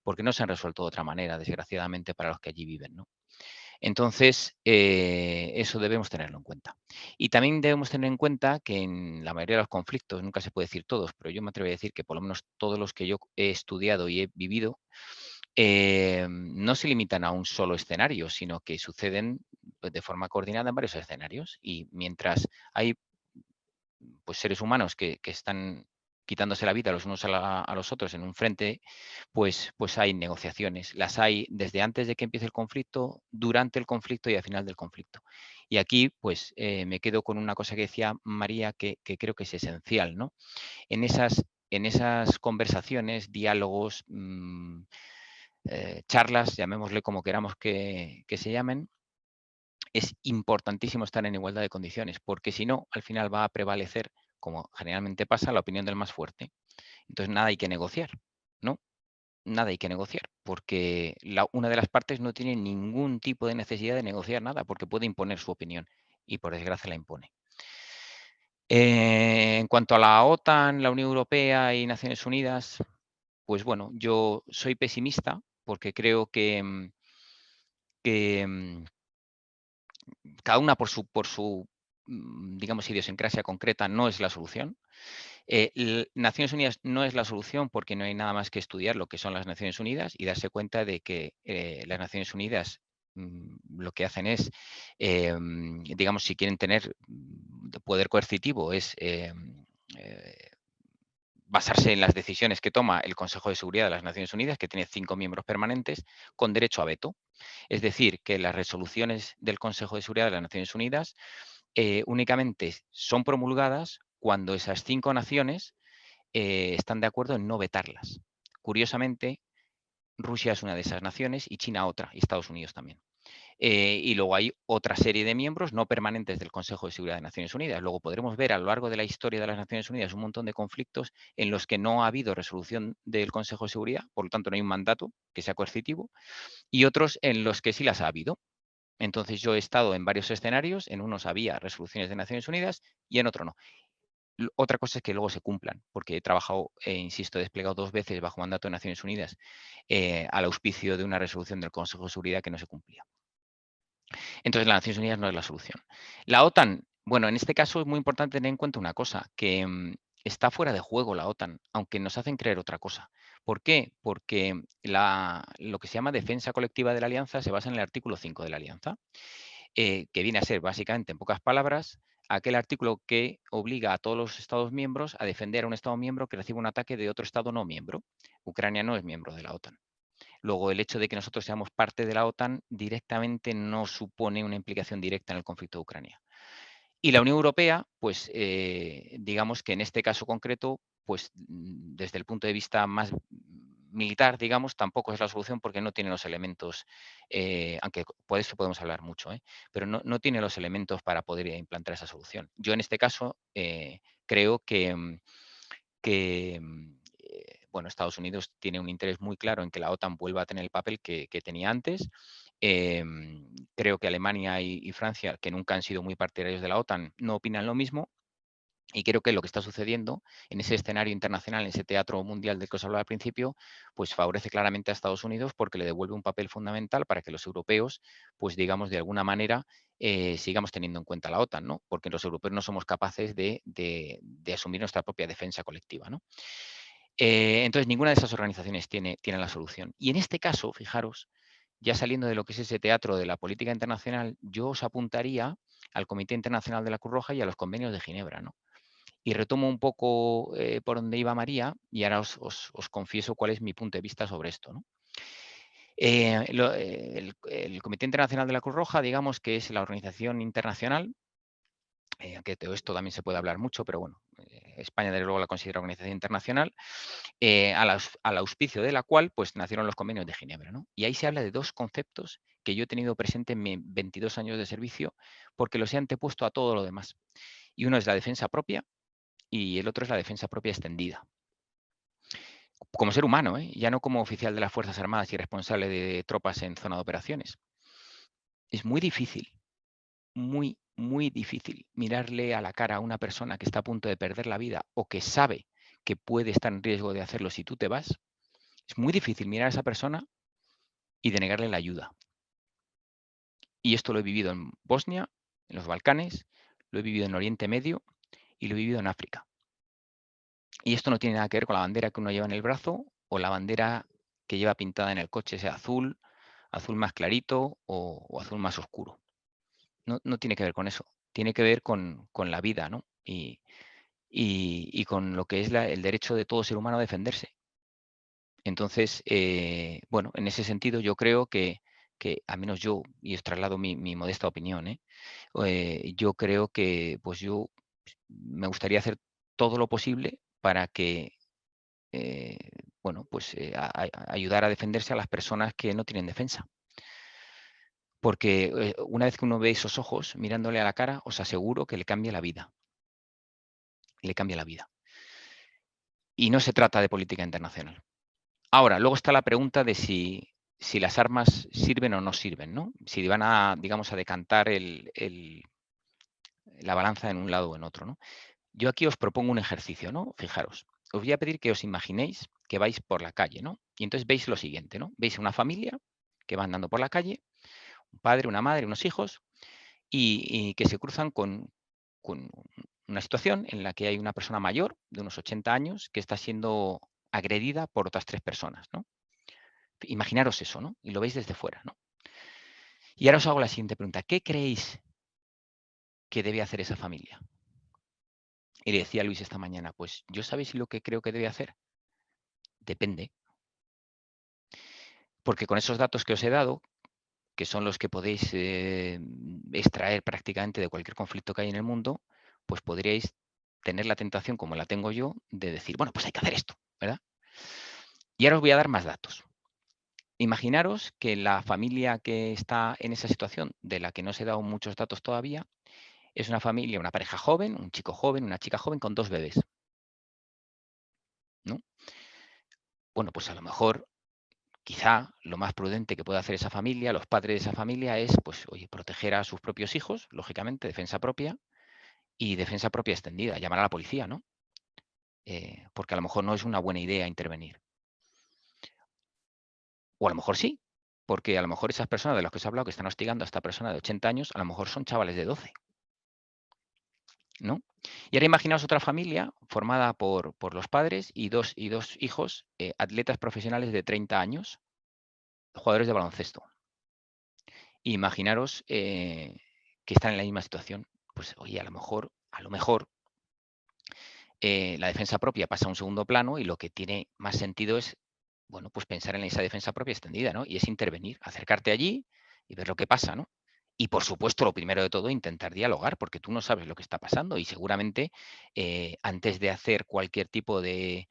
porque no se han resuelto de otra manera, desgraciadamente, para los que allí viven, ¿no? Entonces, eso debemos tenerlo en cuenta. Y también debemos tener en cuenta que en la mayoría de los conflictos, nunca se puede decir todos, pero yo me atrevo a decir que por lo menos todos los que yo he estudiado y he vivido, no se limitan a un solo escenario, sino que suceden pues, de forma coordinada en varios escenarios. Y mientras hay pues, seres humanos que están quitándose la vida los unos a los otros en un frente, pues hay negociaciones. Las hay desde antes de que empiece el conflicto, durante el conflicto y al final del conflicto. Y aquí, pues, me quedo con una cosa que decía María que creo que es esencial, ¿no? En esas conversaciones, diálogos, charlas, llamémosle como queramos que se llamen, es importantísimo estar en igualdad de condiciones, porque si no, al final va a prevalecer, como generalmente pasa, la opinión del más fuerte. Entonces, nada hay que negociar, ¿no? Nada hay que negociar, porque una de las partes no tiene ningún tipo de necesidad de negociar nada, porque puede imponer su opinión y por desgracia la impone. En cuanto a la OTAN, la Unión Europea y Naciones Unidas, pues bueno, yo soy pesimista porque creo que cada una por su digamos, idiosincrasia concreta no es la solución. Naciones Unidas no es la solución porque no hay nada más que estudiar lo que son las Naciones Unidas y darse cuenta de que las Naciones Unidas lo que hacen es, digamos, si quieren tener poder coercitivo, es basarse en las decisiones que toma el Consejo de Seguridad de las Naciones Unidas, que tiene 5 miembros permanentes, con derecho a veto. Es decir, que las resoluciones del Consejo de Seguridad de las Naciones Unidas únicamente son promulgadas cuando esas 5 naciones están de acuerdo en no vetarlas. Curiosamente, Rusia es una de esas naciones y China otra, y Estados Unidos también. Y luego hay otra serie de miembros no permanentes del Consejo de Seguridad de Naciones Unidas. Luego podremos ver a lo largo de la historia de las Naciones Unidas un montón de conflictos en los que no ha habido resolución del Consejo de Seguridad, por lo tanto no hay un mandato que sea coercitivo, y otros en los que sí las ha habido. Entonces yo he estado en varios escenarios, en unos había resoluciones de Naciones Unidas y en otro no. Otra cosa es que luego se cumplan, porque he trabajado, insisto, he desplegado 2 veces bajo mandato de Naciones Unidas al auspicio de una resolución del Consejo de Seguridad que no se cumplía. Entonces, las Naciones Unidas no es la solución. La OTAN, bueno, en este caso es muy importante tener en cuenta una cosa, que está fuera de juego la OTAN, aunque nos hacen creer otra cosa. ¿Por qué? Porque lo que se llama defensa colectiva de la alianza se basa en el artículo 5 de la alianza, que viene a ser básicamente, en pocas palabras, aquel artículo que obliga a todos los Estados miembros a defender a un Estado miembro que recibe un ataque de otro Estado no miembro. Ucrania no es miembro de la OTAN. Luego, el hecho de que nosotros seamos parte de la OTAN directamente no supone una implicación directa en el conflicto de Ucrania. Y la Unión Europea, pues digamos que en este caso concreto, pues desde el punto de vista más militar, digamos, tampoco es la solución porque no tiene los elementos, aunque por eso podemos hablar mucho, pero no tiene los elementos para poder implantar esa solución. Yo en este caso creo que bueno, Estados Unidos tiene un interés muy claro en que la OTAN vuelva a tener el papel que tenía antes. Creo que Alemania y Francia, que nunca han sido muy partidarios de la OTAN, no opinan lo mismo. Y creo que lo que está sucediendo en ese escenario internacional, en ese teatro mundial del que os hablaba al principio, pues favorece claramente a Estados Unidos porque le devuelve un papel fundamental para que los europeos, pues digamos, de alguna manera sigamos teniendo en cuenta la OTAN, ¿no? Porque los europeos no somos capaces de asumir nuestra propia defensa colectiva, ¿no? Entonces, ninguna de esas organizaciones tiene la solución. Y en este caso, fijaros, ya saliendo de lo que es ese teatro de la política internacional, yo os apuntaría al Comité Internacional de la Cruz Roja y a los convenios de Ginebra, ¿no? Y retomo un poco por donde iba María y ahora os confieso cuál es mi punto de vista sobre esto, ¿no? El Comité Internacional de la Cruz Roja, digamos que es la organización internacional, aunque de todo esto también se puede hablar mucho, pero bueno, España desde luego la considera organización internacional, al auspicio de la cual pues nacieron los convenios de Ginebra, ¿no? Y ahí se habla de dos conceptos que yo he tenido presente en mis 22 años de servicio porque los he antepuesto a todo lo demás. Y uno es la defensa propia y el otro es la defensa propia extendida. Como ser humano, ya no como oficial de las Fuerzas Armadas y responsable de tropas en zona de operaciones. Es muy difícil, muy, muy difícil mirarle a la cara a una persona que está a punto de perder la vida o que sabe que puede estar en riesgo de hacerlo si tú te vas. Es muy difícil mirar a esa persona y denegarle la ayuda. Y esto lo he vivido en Bosnia, en los Balcanes, lo he vivido en Oriente Medio y lo he vivido en África. Y esto no tiene nada que ver con la bandera que uno lleva en el brazo o la bandera que lleva pintada en el coche, sea azul, azul más clarito o azul más oscuro. No tiene que ver con eso. Tiene que ver con la vida, ¿no? Y con lo que es el derecho de todo ser humano a defenderse. Entonces, bueno, en ese sentido yo creo que al menos yo, y os traslado mi modesta opinión, yo creo que pues yo me gustaría hacer todo lo posible para que bueno, pues ayudar a defenderse a las personas que no tienen defensa. Porque una vez que uno ve esos ojos mirándole a la cara, os aseguro que le cambia la vida. Le cambia la vida. Y no se trata de política internacional. Ahora, luego está la pregunta de si las armas sirven o no sirven, ¿no? Si van a, digamos, a decantar la balanza en un lado o en otro, ¿no? Yo aquí os propongo un ejercicio, ¿no? Fijaros, os voy a pedir que os imaginéis que vais por la calle, ¿no? Y entonces veis lo siguiente, ¿no? Veis una familia que va andando por la calle, un padre, una madre, unos hijos, y que se cruzan con una situación en la que hay una persona mayor, de unos 80 años, que está siendo agredida por otras 3 personas, ¿no? Imaginaros eso, ¿no? Y lo veis desde fuera, ¿no? Y ahora os hago la siguiente pregunta. ¿Qué creéis que debe hacer esa familia? Y le decía a Luis esta mañana, pues yo sabéis lo que creo que debe hacer. Depende. Porque con esos datos que os he dado, que son los que podéis extraer prácticamente de cualquier conflicto que hay en el mundo, pues podríais tener la tentación, como la tengo yo, de decir, bueno, pues hay que hacer esto, ¿verdad? Y ahora os voy a dar más datos. Imaginaros que la familia que está en esa situación, de la que no os he dado muchos datos todavía, es una familia, una pareja joven, un chico joven, una chica joven con 2 bebés, ¿no? Bueno, pues a lo mejor, quizá lo más prudente que puede hacer esa familia, los padres de esa familia, es, pues, oye, proteger a sus propios hijos, lógicamente, defensa propia y defensa propia extendida, llamar a la policía, ¿no? Porque a lo mejor no es una buena idea intervenir. O a lo mejor sí, porque a lo mejor esas personas de las que os he hablado que están hostigando a esta persona de 80 años, a lo mejor son chavales de 12. ¿No? Y ahora imaginaos otra familia formada por los padres y dos hijos, atletas profesionales de 30 años, jugadores de baloncesto. Imaginaros que están en la misma situación. Pues oye, a lo mejor la defensa propia pasa a un segundo plano y lo que tiene más sentido es, bueno, pues pensar en esa defensa propia extendida, ¿no? Y es intervenir, acercarte allí y ver lo que pasa, ¿no? Y por supuesto, lo primero de todo, intentar dialogar, porque tú no sabes lo que está pasando y seguramente antes de hacer cualquier tipo de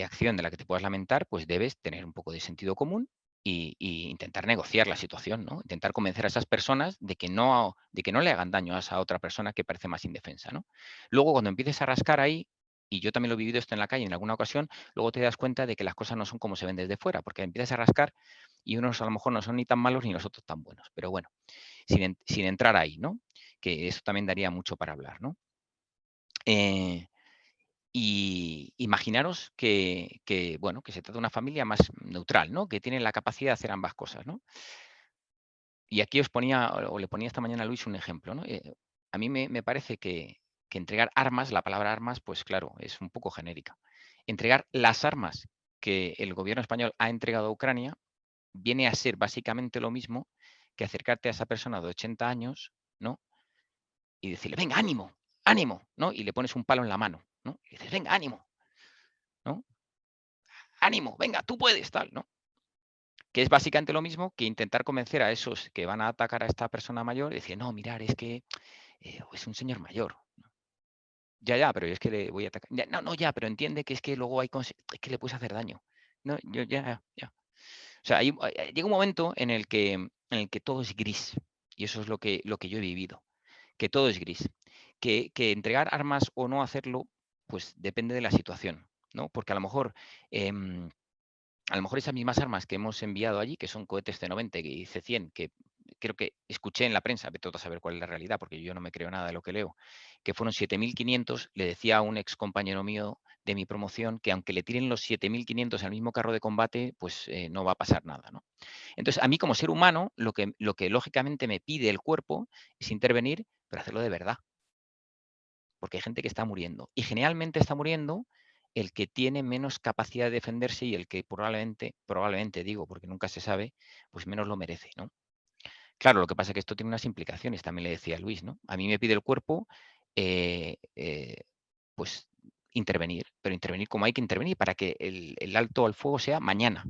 acción de la que te puedas lamentar, pues debes tener un poco de sentido común y intentar negociar la situación, ¿no? Intentar convencer a esas personas de que no le hagan daño a esa otra persona que parece más indefensa, ¿no? Luego, cuando empieces a rascar ahí, y yo también lo he vivido esto en la calle en alguna ocasión, luego te das cuenta de que las cosas no son como se ven desde fuera, porque empiezas a rascar y unos a lo mejor no son ni tan malos ni los otros tan buenos. Pero bueno, sin entrar ahí, ¿no? Que eso también daría mucho para hablar, ¿no? Y imaginaros bueno, que se trata de una familia más neutral, ¿no? Que tiene la capacidad de hacer ambas cosas, ¿no? Y aquí os ponía, o le ponía esta mañana a Luis un ejemplo, ¿no? A mí me parece que entregar armas, la palabra armas, pues claro, es un poco genérica. Entregar las armas que el gobierno español ha entregado a Ucrania viene a ser básicamente lo mismo que acercarte a esa persona de 80 años, ¿no? Y decirle, venga, ánimo, ánimo, ¿no? Y le pones un palo en la mano, ¿no? Y dices, venga, ánimo, ¿no? Ánimo, venga, tú puedes, tal, ¿no? Que es básicamente lo mismo que intentar convencer a esos que van a atacar a esta persona mayor y decir, no, mirar, es que es un señor mayor. Ya, pero es que le voy a atacar. Ya, no, ya, pero entiende que es que luego es que le puedes hacer daño. No, yo ya. O sea, llega un momento en el que todo es gris. Y eso es lo que yo he vivido. Que todo es gris. Que entregar armas o no hacerlo, pues depende de la situación, ¿no? Porque a lo mejor esas mismas armas que hemos enviado allí, que son cohetes C-90 y C-100, que creo que escuché en la prensa, vete a saber cuál es la realidad, porque yo no me creo nada de lo que leo, que fueron 7.500, le decía a un ex compañero mío de mi promoción que aunque le tiren los 7.500 al mismo carro de combate, pues no va a pasar nada, ¿no? Entonces, a mí como ser humano, lo que lógicamente me pide el cuerpo es intervenir, pero hacerlo de verdad. Porque hay gente que está muriendo. Y generalmente está muriendo el que tiene menos capacidad de defenderse y el que probablemente digo, porque nunca se sabe, pues menos lo merece, ¿no? Claro, lo que pasa es que esto tiene unas implicaciones, también le decía Luis, ¿no? A mí me pide el cuerpo, pues intervenir, pero intervenir como hay que intervenir para que el alto al fuego sea mañana,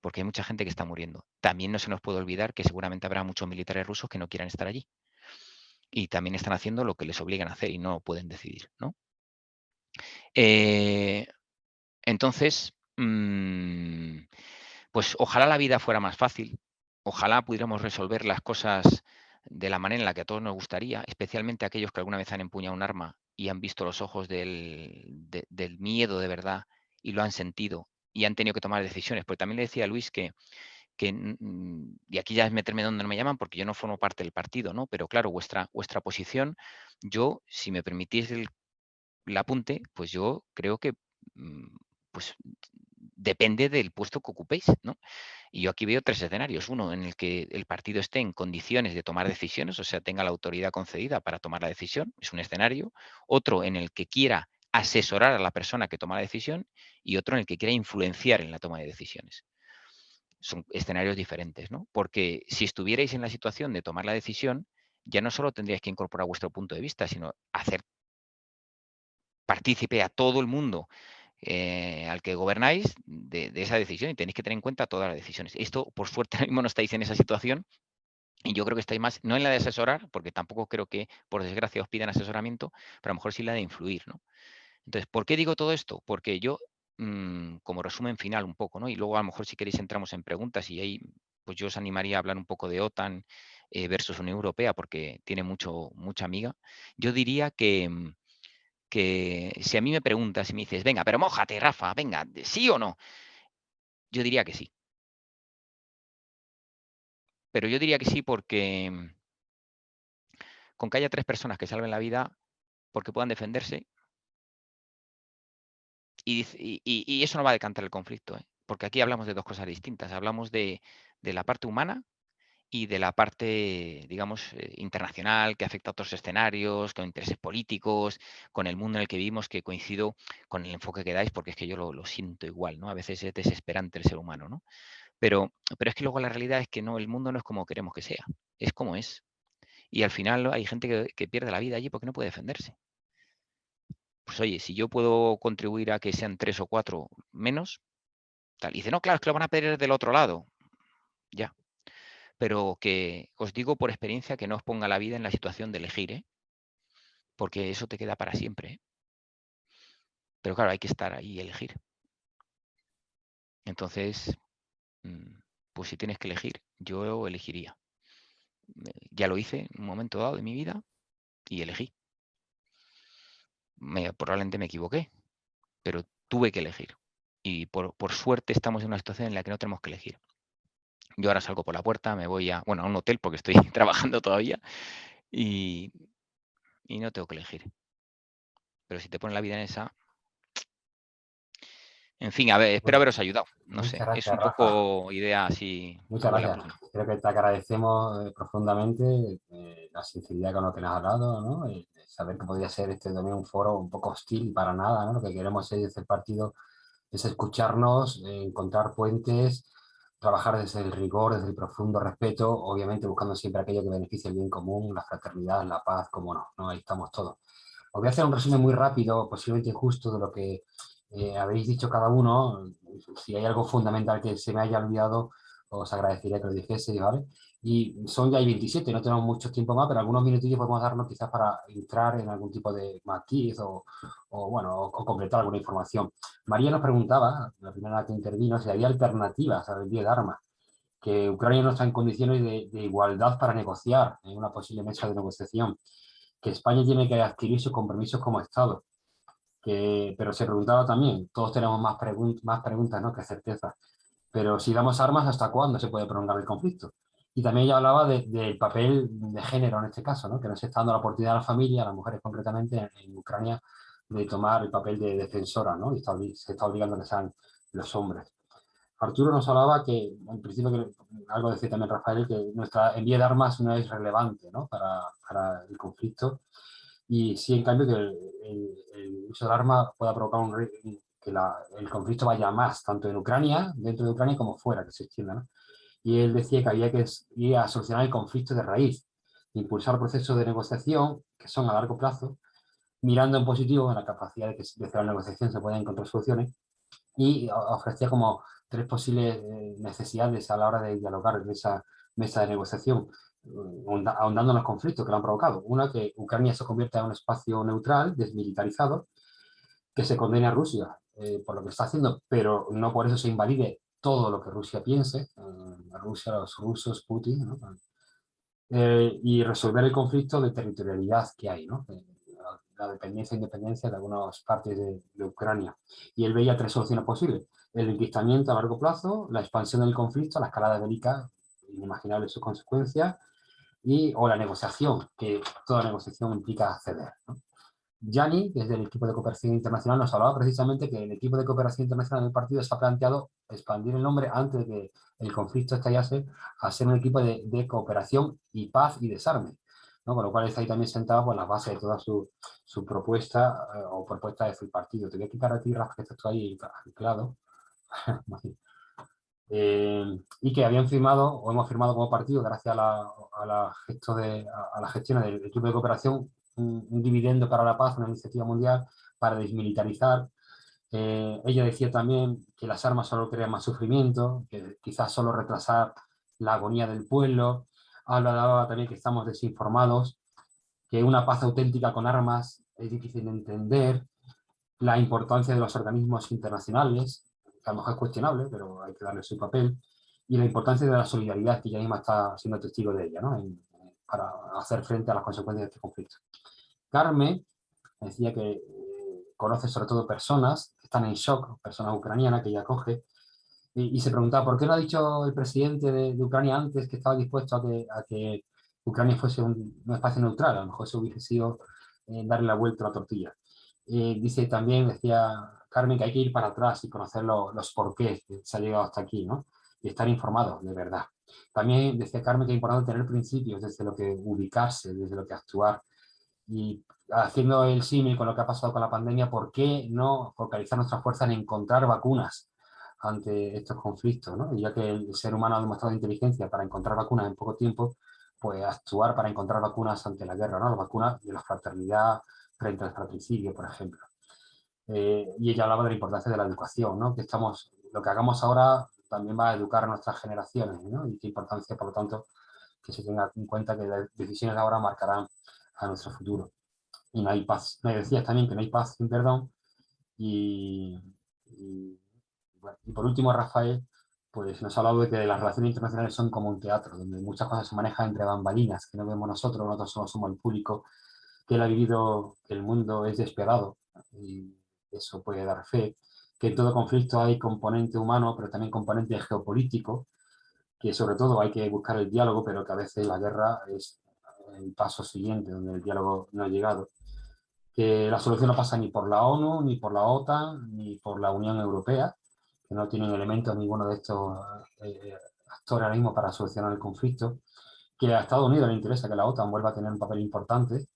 porque hay mucha gente que está muriendo. También no se nos puede olvidar que seguramente habrá muchos militares rusos que no quieran estar allí. Y también están haciendo lo que les obligan a hacer y no pueden decidir, ¿no? Entonces, pues ojalá la vida fuera más fácil, ojalá pudiéramos resolver las cosas de la manera en la que a todos nos gustaría, especialmente aquellos que alguna vez han empuñado un arma y han visto los ojos del miedo de verdad y lo han sentido y han tenido que tomar decisiones. Porque también le decía a Luis y aquí ya es meterme donde no me llaman porque yo no formo parte del partido, ¿no? Pero claro, vuestra posición, yo, si me permitís el apunte, pues yo creo que pues depende del puesto que ocupéis, ¿no? Y yo aquí veo tres escenarios. Uno, en el que el partido esté en condiciones de tomar decisiones, o sea, tenga la autoridad concedida para tomar la decisión, es un escenario. Otro, en el que quiera asesorar a la persona que toma la decisión y otro en el que quiera influenciar en la toma de decisiones. Son escenarios diferentes, ¿no? Porque si estuvierais en la situación de tomar la decisión, ya no solo tendríais que incorporar vuestro punto de vista, sino hacer partícipe a todo el mundo al que gobernáis de esa decisión y tenéis que tener en cuenta todas las decisiones. Esto, por suerte, ahora mismo no estáis en esa situación y yo creo que estáis más, no en la de asesorar, porque tampoco creo que, por desgracia, os pidan asesoramiento, pero a lo mejor sí la de influir, ¿no? Entonces, ¿por qué digo todo esto? Porque yo, como resumen final un poco, ¿no? Y luego a lo mejor si queréis entramos en preguntas y ahí pues yo os animaría a hablar un poco de OTAN versus Unión Europea, porque tiene mucha amiga. Yo diría que si a mí me preguntas y me dices, venga, pero mójate, Rafa, venga, ¿sí o no? Yo diría que sí. Pero yo diría que sí porque con que haya 3 personas que salven la vida porque puedan defenderse, y eso no va a decantar el conflicto, ¿eh? Porque aquí hablamos de 2 cosas distintas. Hablamos de la parte humana y de la parte, digamos, internacional, que afecta a otros escenarios, con intereses políticos, con el mundo en el que vivimos, que coincido con el enfoque que dais, porque es que yo lo siento igual, ¿no? A veces es desesperante el ser humano, ¿no? Pero es que luego la realidad es que no, el mundo no es como queremos que sea, es como es. Y al final hay gente que pierde la vida allí porque no puede defenderse. Pues oye, si yo puedo contribuir a que sean 3 o 4 menos, tal. Y dice, no, claro, es que lo van a perder del otro lado. Ya. Pero que os digo por experiencia que no os ponga la vida en la situación de elegir, ¿eh? Porque eso te queda para siempre, ¿eh? Pero claro, hay que estar ahí y elegir. Entonces, pues si tienes que elegir, yo elegiría. Ya lo hice en un momento dado de mi vida y elegí. Probablemente me equivoqué, pero tuve que elegir. Y por suerte estamos en una situación en la que no tenemos que elegir. Yo ahora salgo por la puerta, me voy a un hotel porque estoy trabajando todavía y no tengo que elegir. pero si te pones la vida en esa... En fin, a ver, espero haberos ayudado. No sé, Muchas gracias, es un Rafa. poco idea así. Muchas vuela gracias. pluma. Creo que te agradecemos profundamente la sinceridad con lo que nos has hablado, ¿no? Saber que podría ser este también un foro un poco hostil para nada, ¿no? Lo que queremos desde el partido es escucharnos, encontrar puentes, trabajar desde el rigor, desde el profundo respeto, obviamente buscando siempre aquello que beneficie el bien común, la fraternidad, la paz, como no, ¿no? Ahí estamos todos. Os voy a hacer un resumen muy rápido, posiblemente injusto, de lo que habéis dicho cada uno. Si hay algo fundamental que se me haya olvidado, os agradecería que lo dijese, ¿vale? Y son ya 27, no tenemos mucho tiempo más, pero algunos minutillos podemos darnos quizás para entrar en algún tipo de matiz o completar alguna información. María nos preguntaba, la primera que intervino, si había alternativas al envío de armas, que Ucrania no está en condiciones de igualdad para negociar en una posible mesa de negociación, que España tiene que adquirir sus compromisos como Estado. Pero se preguntaba también, todos tenemos más preguntas, ¿no?, que certezas, pero si damos armas, ¿hasta cuándo se puede prolongar el conflicto? Y también ella hablaba del papel de género en este caso, ¿no?, que nos está dando la oportunidad a la familia, a las mujeres concretamente en Ucrania, de tomar el papel de defensora, ¿no? Y se está obligando a que sean los hombres. Arturo nos hablaba que, en principio, algo decía también Rafael, que nuestra envío de armas no es relevante, ¿no?, para el conflicto. Y sí, en cambio, que el uso del arma pueda provocar que el conflicto vaya más, tanto en Ucrania, dentro de Ucrania, como fuera, que se extienda, ¿no? Y él decía que había que ir a solucionar el conflicto de raíz, impulsar procesos de negociación que son a largo plazo, mirando en positivo en la capacidad de que desde la negociación se puedan encontrar soluciones, y ofrecía como 3 posibles necesidades a la hora de dialogar en esa mesa de negociación, ahondando en los conflictos que lo han provocado. Una, que Ucrania se convierta en un espacio neutral, desmilitarizado, que se condene a Rusia por lo que está haciendo, pero no por eso se invalide todo lo que Rusia piense, Rusia, los rusos, Putin, ¿no? Y resolver el conflicto de territorialidad que hay, ¿no? La dependencia e independencia de algunas partes de Ucrania. Y él veía 3 soluciones posibles: el enquistamiento a largo plazo, la expansión del conflicto, la escalada bélica, inimaginable sus consecuencias, o la negociación, que toda negociación implica ceder, ¿no? Gianni, que es del equipo de cooperación internacional, nos hablaba precisamente que el equipo de cooperación internacional del partido se ha planteado expandir el nombre antes de que el conflicto estallase a ser un equipo de cooperación y paz y desarme, ¿no? Con lo cual está ahí también sentado por las bases de toda su propuesta o propuesta de su partido. Te voy a quitar a ti, Rafa, que estás tú ahí anclado. Y que habían firmado, o hemos firmado como partido, gracias a la gestión del equipo de cooperación, un dividendo para la paz, una iniciativa mundial para desmilitarizar. Ella decía también que las armas solo crean más sufrimiento, que quizás solo retrasar la agonía del pueblo. Hablaba también que estamos desinformados, que una paz auténtica con armas es difícil de entender, la importancia de los organismos internacionales, que a lo mejor es cuestionable, pero hay que darle su papel, y la importancia de la solidaridad, que ella misma está siendo testigo de ella, ¿no?, para hacer frente a las consecuencias de este conflicto. Carmen decía que conoce sobre todo personas que están en shock, personas ucranianas que ella acoge, y se preguntaba por qué no ha dicho el presidente de Ucrania antes que estaba dispuesto a que Ucrania fuese un espacio neutral. A lo mejor eso hubiese sido darle la vuelta a la tortilla. Dice también, decía Carmen, que hay que ir para atrás y conocer los porqués que se ha llegado hasta aquí, ¿no?, y estar informados de verdad. También decía Carmen que es importante tener principios desde lo que ubicarse, desde lo que actuar. Y haciendo el símil con lo que ha pasado con la pandemia, ¿por qué no focalizar nuestras fuerzas en encontrar vacunas ante estos conflictos, ¿no? Y ya que el ser humano ha demostrado inteligencia para encontrar vacunas en poco tiempo, pues actuar para encontrar vacunas ante la guerra, ¿no? Las vacunas de la fraternidad frente al fratricidio, por ejemplo. Y ella hablaba de la importancia de la educación, ¿no? Que lo que hagamos ahora también va a educar a nuestras generaciones, ¿no? Y qué importancia, por lo tanto, que se tenga en cuenta que las decisiones de ahora marcarán a nuestro futuro. Y no hay paz. Me decías también que no hay paz sin perdón. Y por último, Rafael, pues nos ha hablado de que las relaciones internacionales son como un teatro, donde muchas cosas se manejan entre bambalinas, que no vemos nosotros solo somos el público, que él ha vivido que el mundo es despiadado, y eso puede dar fe, que en todo conflicto hay componente humano, pero también componente geopolítico, que sobre todo hay que buscar el diálogo, pero que a veces la guerra es el paso siguiente, donde el diálogo no ha llegado. que la solución no pasa ni por la ONU, ni por la OTAN, ni por la Unión Europea, que no tienen elementos ninguno de estos actores ahora mismo para solucionar el conflicto, que a Estados Unidos le interesa que la OTAN vuelva a tener un papel importante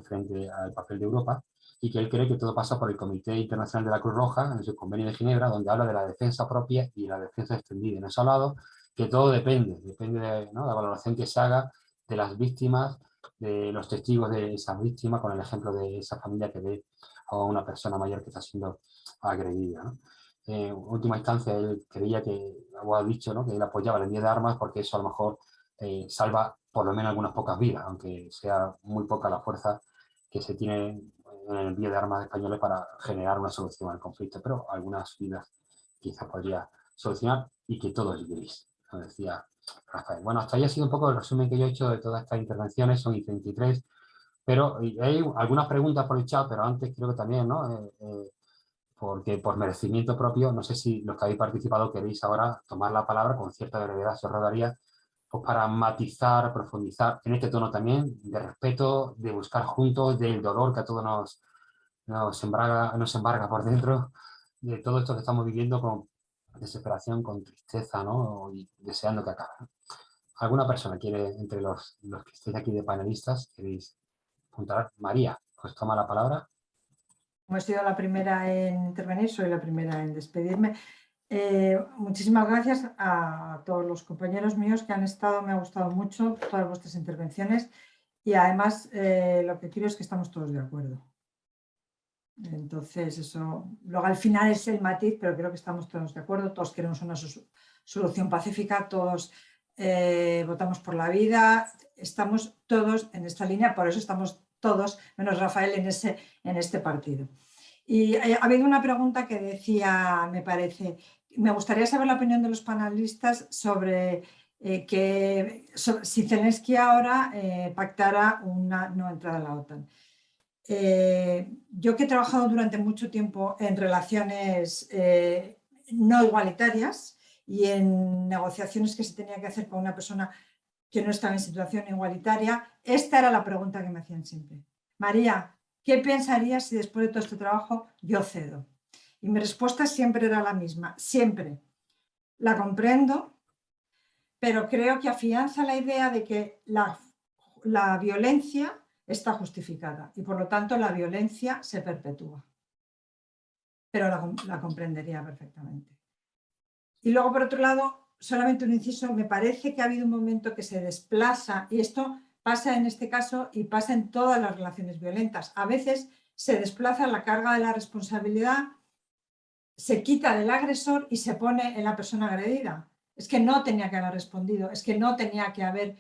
frente al papel de Europa, y que él cree que todo pasa por el Comité Internacional de la Cruz Roja, en su convenio de Ginebra, donde habla de la defensa propia y la defensa extendida. En eso ha hablado que todo depende de, ¿no?, la valoración que se haga de las víctimas, de los testigos de esas víctimas, con el ejemplo de esa familia que ve a una persona mayor que está siendo agredida, ¿no? En última instancia, él creía que, o ha dicho, ¿no?, que él apoyaba el envío de armas porque eso a lo mejor salva por lo menos algunas pocas vidas, aunque sea muy poca la fuerza que se tiene en el envío de armas españoles para generar una solución al conflicto, pero algunas vidas quizás podría solucionar, y que todo es gris, como decía Rafael. Bueno, hasta ahí ha sido un poco el resumen que yo he hecho de todas estas intervenciones, son 33, pero hay algunas preguntas por el chat, pero antes creo que también, ¿no? Porque por merecimiento propio, no sé si los que habéis participado queréis ahora tomar la palabra con cierta brevedad, se os rodaría, pues para matizar, profundizar en este tono también de respeto, de buscar juntos, del dolor que a todos nos embarga por dentro, de todo esto que estamos viviendo con desesperación, con tristeza, ¿no? Y deseando que acabe. ¿Alguna persona quiere, entre los que estéis aquí de panelistas, queréis apuntar? María, pues toma la palabra. Como he sido la primera en intervenir, soy la primera en despedirme. Muchísimas gracias a todos los compañeros míos que han estado, me ha gustado mucho todas vuestras intervenciones, y además lo que quiero es que estamos todos de acuerdo. Entonces eso, luego al final es el matiz, pero creo que estamos todos de acuerdo, todos queremos una solución pacífica, todos votamos por la vida, estamos todos en esta línea, por eso estamos todos, menos Rafael, en este partido. Y ha habido una pregunta que decía, me parece, me gustaría saber la opinión de los panelistas sobre si Zelensky ahora pactara una no entrada a la OTAN. Yo que he trabajado durante mucho tiempo en relaciones no igualitarias y en negociaciones que se tenía que hacer con una persona que no estaba en situación igualitaria, esta era la pregunta que me hacían siempre. María, ¿qué pensarías si después de todo este trabajo yo cedo? Y mi respuesta siempre era la misma, siempre. La comprendo, pero creo que afianza la idea de que la violencia está justificada y por lo tanto la violencia se perpetúa. Pero la comprendería perfectamente. Y luego, por otro lado, solamente un inciso, me parece que ha habido un momento que se desplaza, y esto pasa en este caso y pasa en todas las relaciones violentas. A veces se desplaza la carga de la responsabilidad, se quita del agresor y se pone en la persona agredida. Es que no tenía que haber respondido, es que no tenía que haber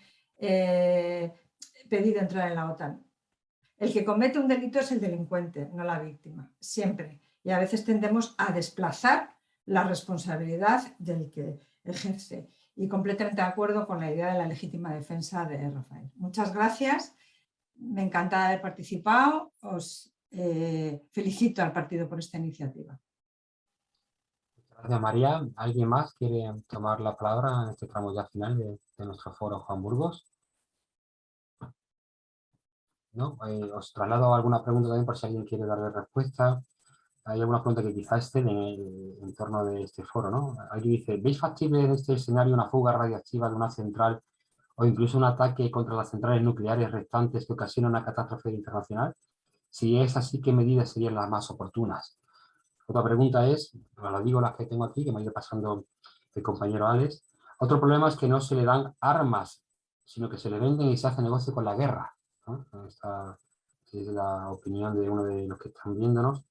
pedido entrar en la OTAN. El que comete un delito es el delincuente, no la víctima, siempre. Y a veces tendemos a desplazar la responsabilidad del que ejerce. Y completamente de acuerdo con la idea de la legítima defensa de Rafael. Muchas gracias. Me encanta haber participado. Os felicito al partido por esta iniciativa. Gracias, María. ¿Alguien más quiere tomar la palabra en este tramo ya final de nuestro foro Juan Burgos? ¿No? Os traslado alguna pregunta también por si alguien quiere darle respuesta. Hay alguna pregunta que quizás estén en el entorno de este foro, ¿no? Alguien dice, ¿veis factible en este escenario una fuga radiactiva de una central o incluso un ataque contra las centrales nucleares restantes que ocasiona una catástrofe internacional? Si es así, ¿qué medidas serían las más oportunas? Otra pregunta es, lo digo las que tengo aquí, que me ha ido pasando el compañero Alex. Otro problema es que no se le dan armas, sino que se le venden y se hace negocio con la guerra, ¿no? Esta es la opinión de uno de los que están viéndonos.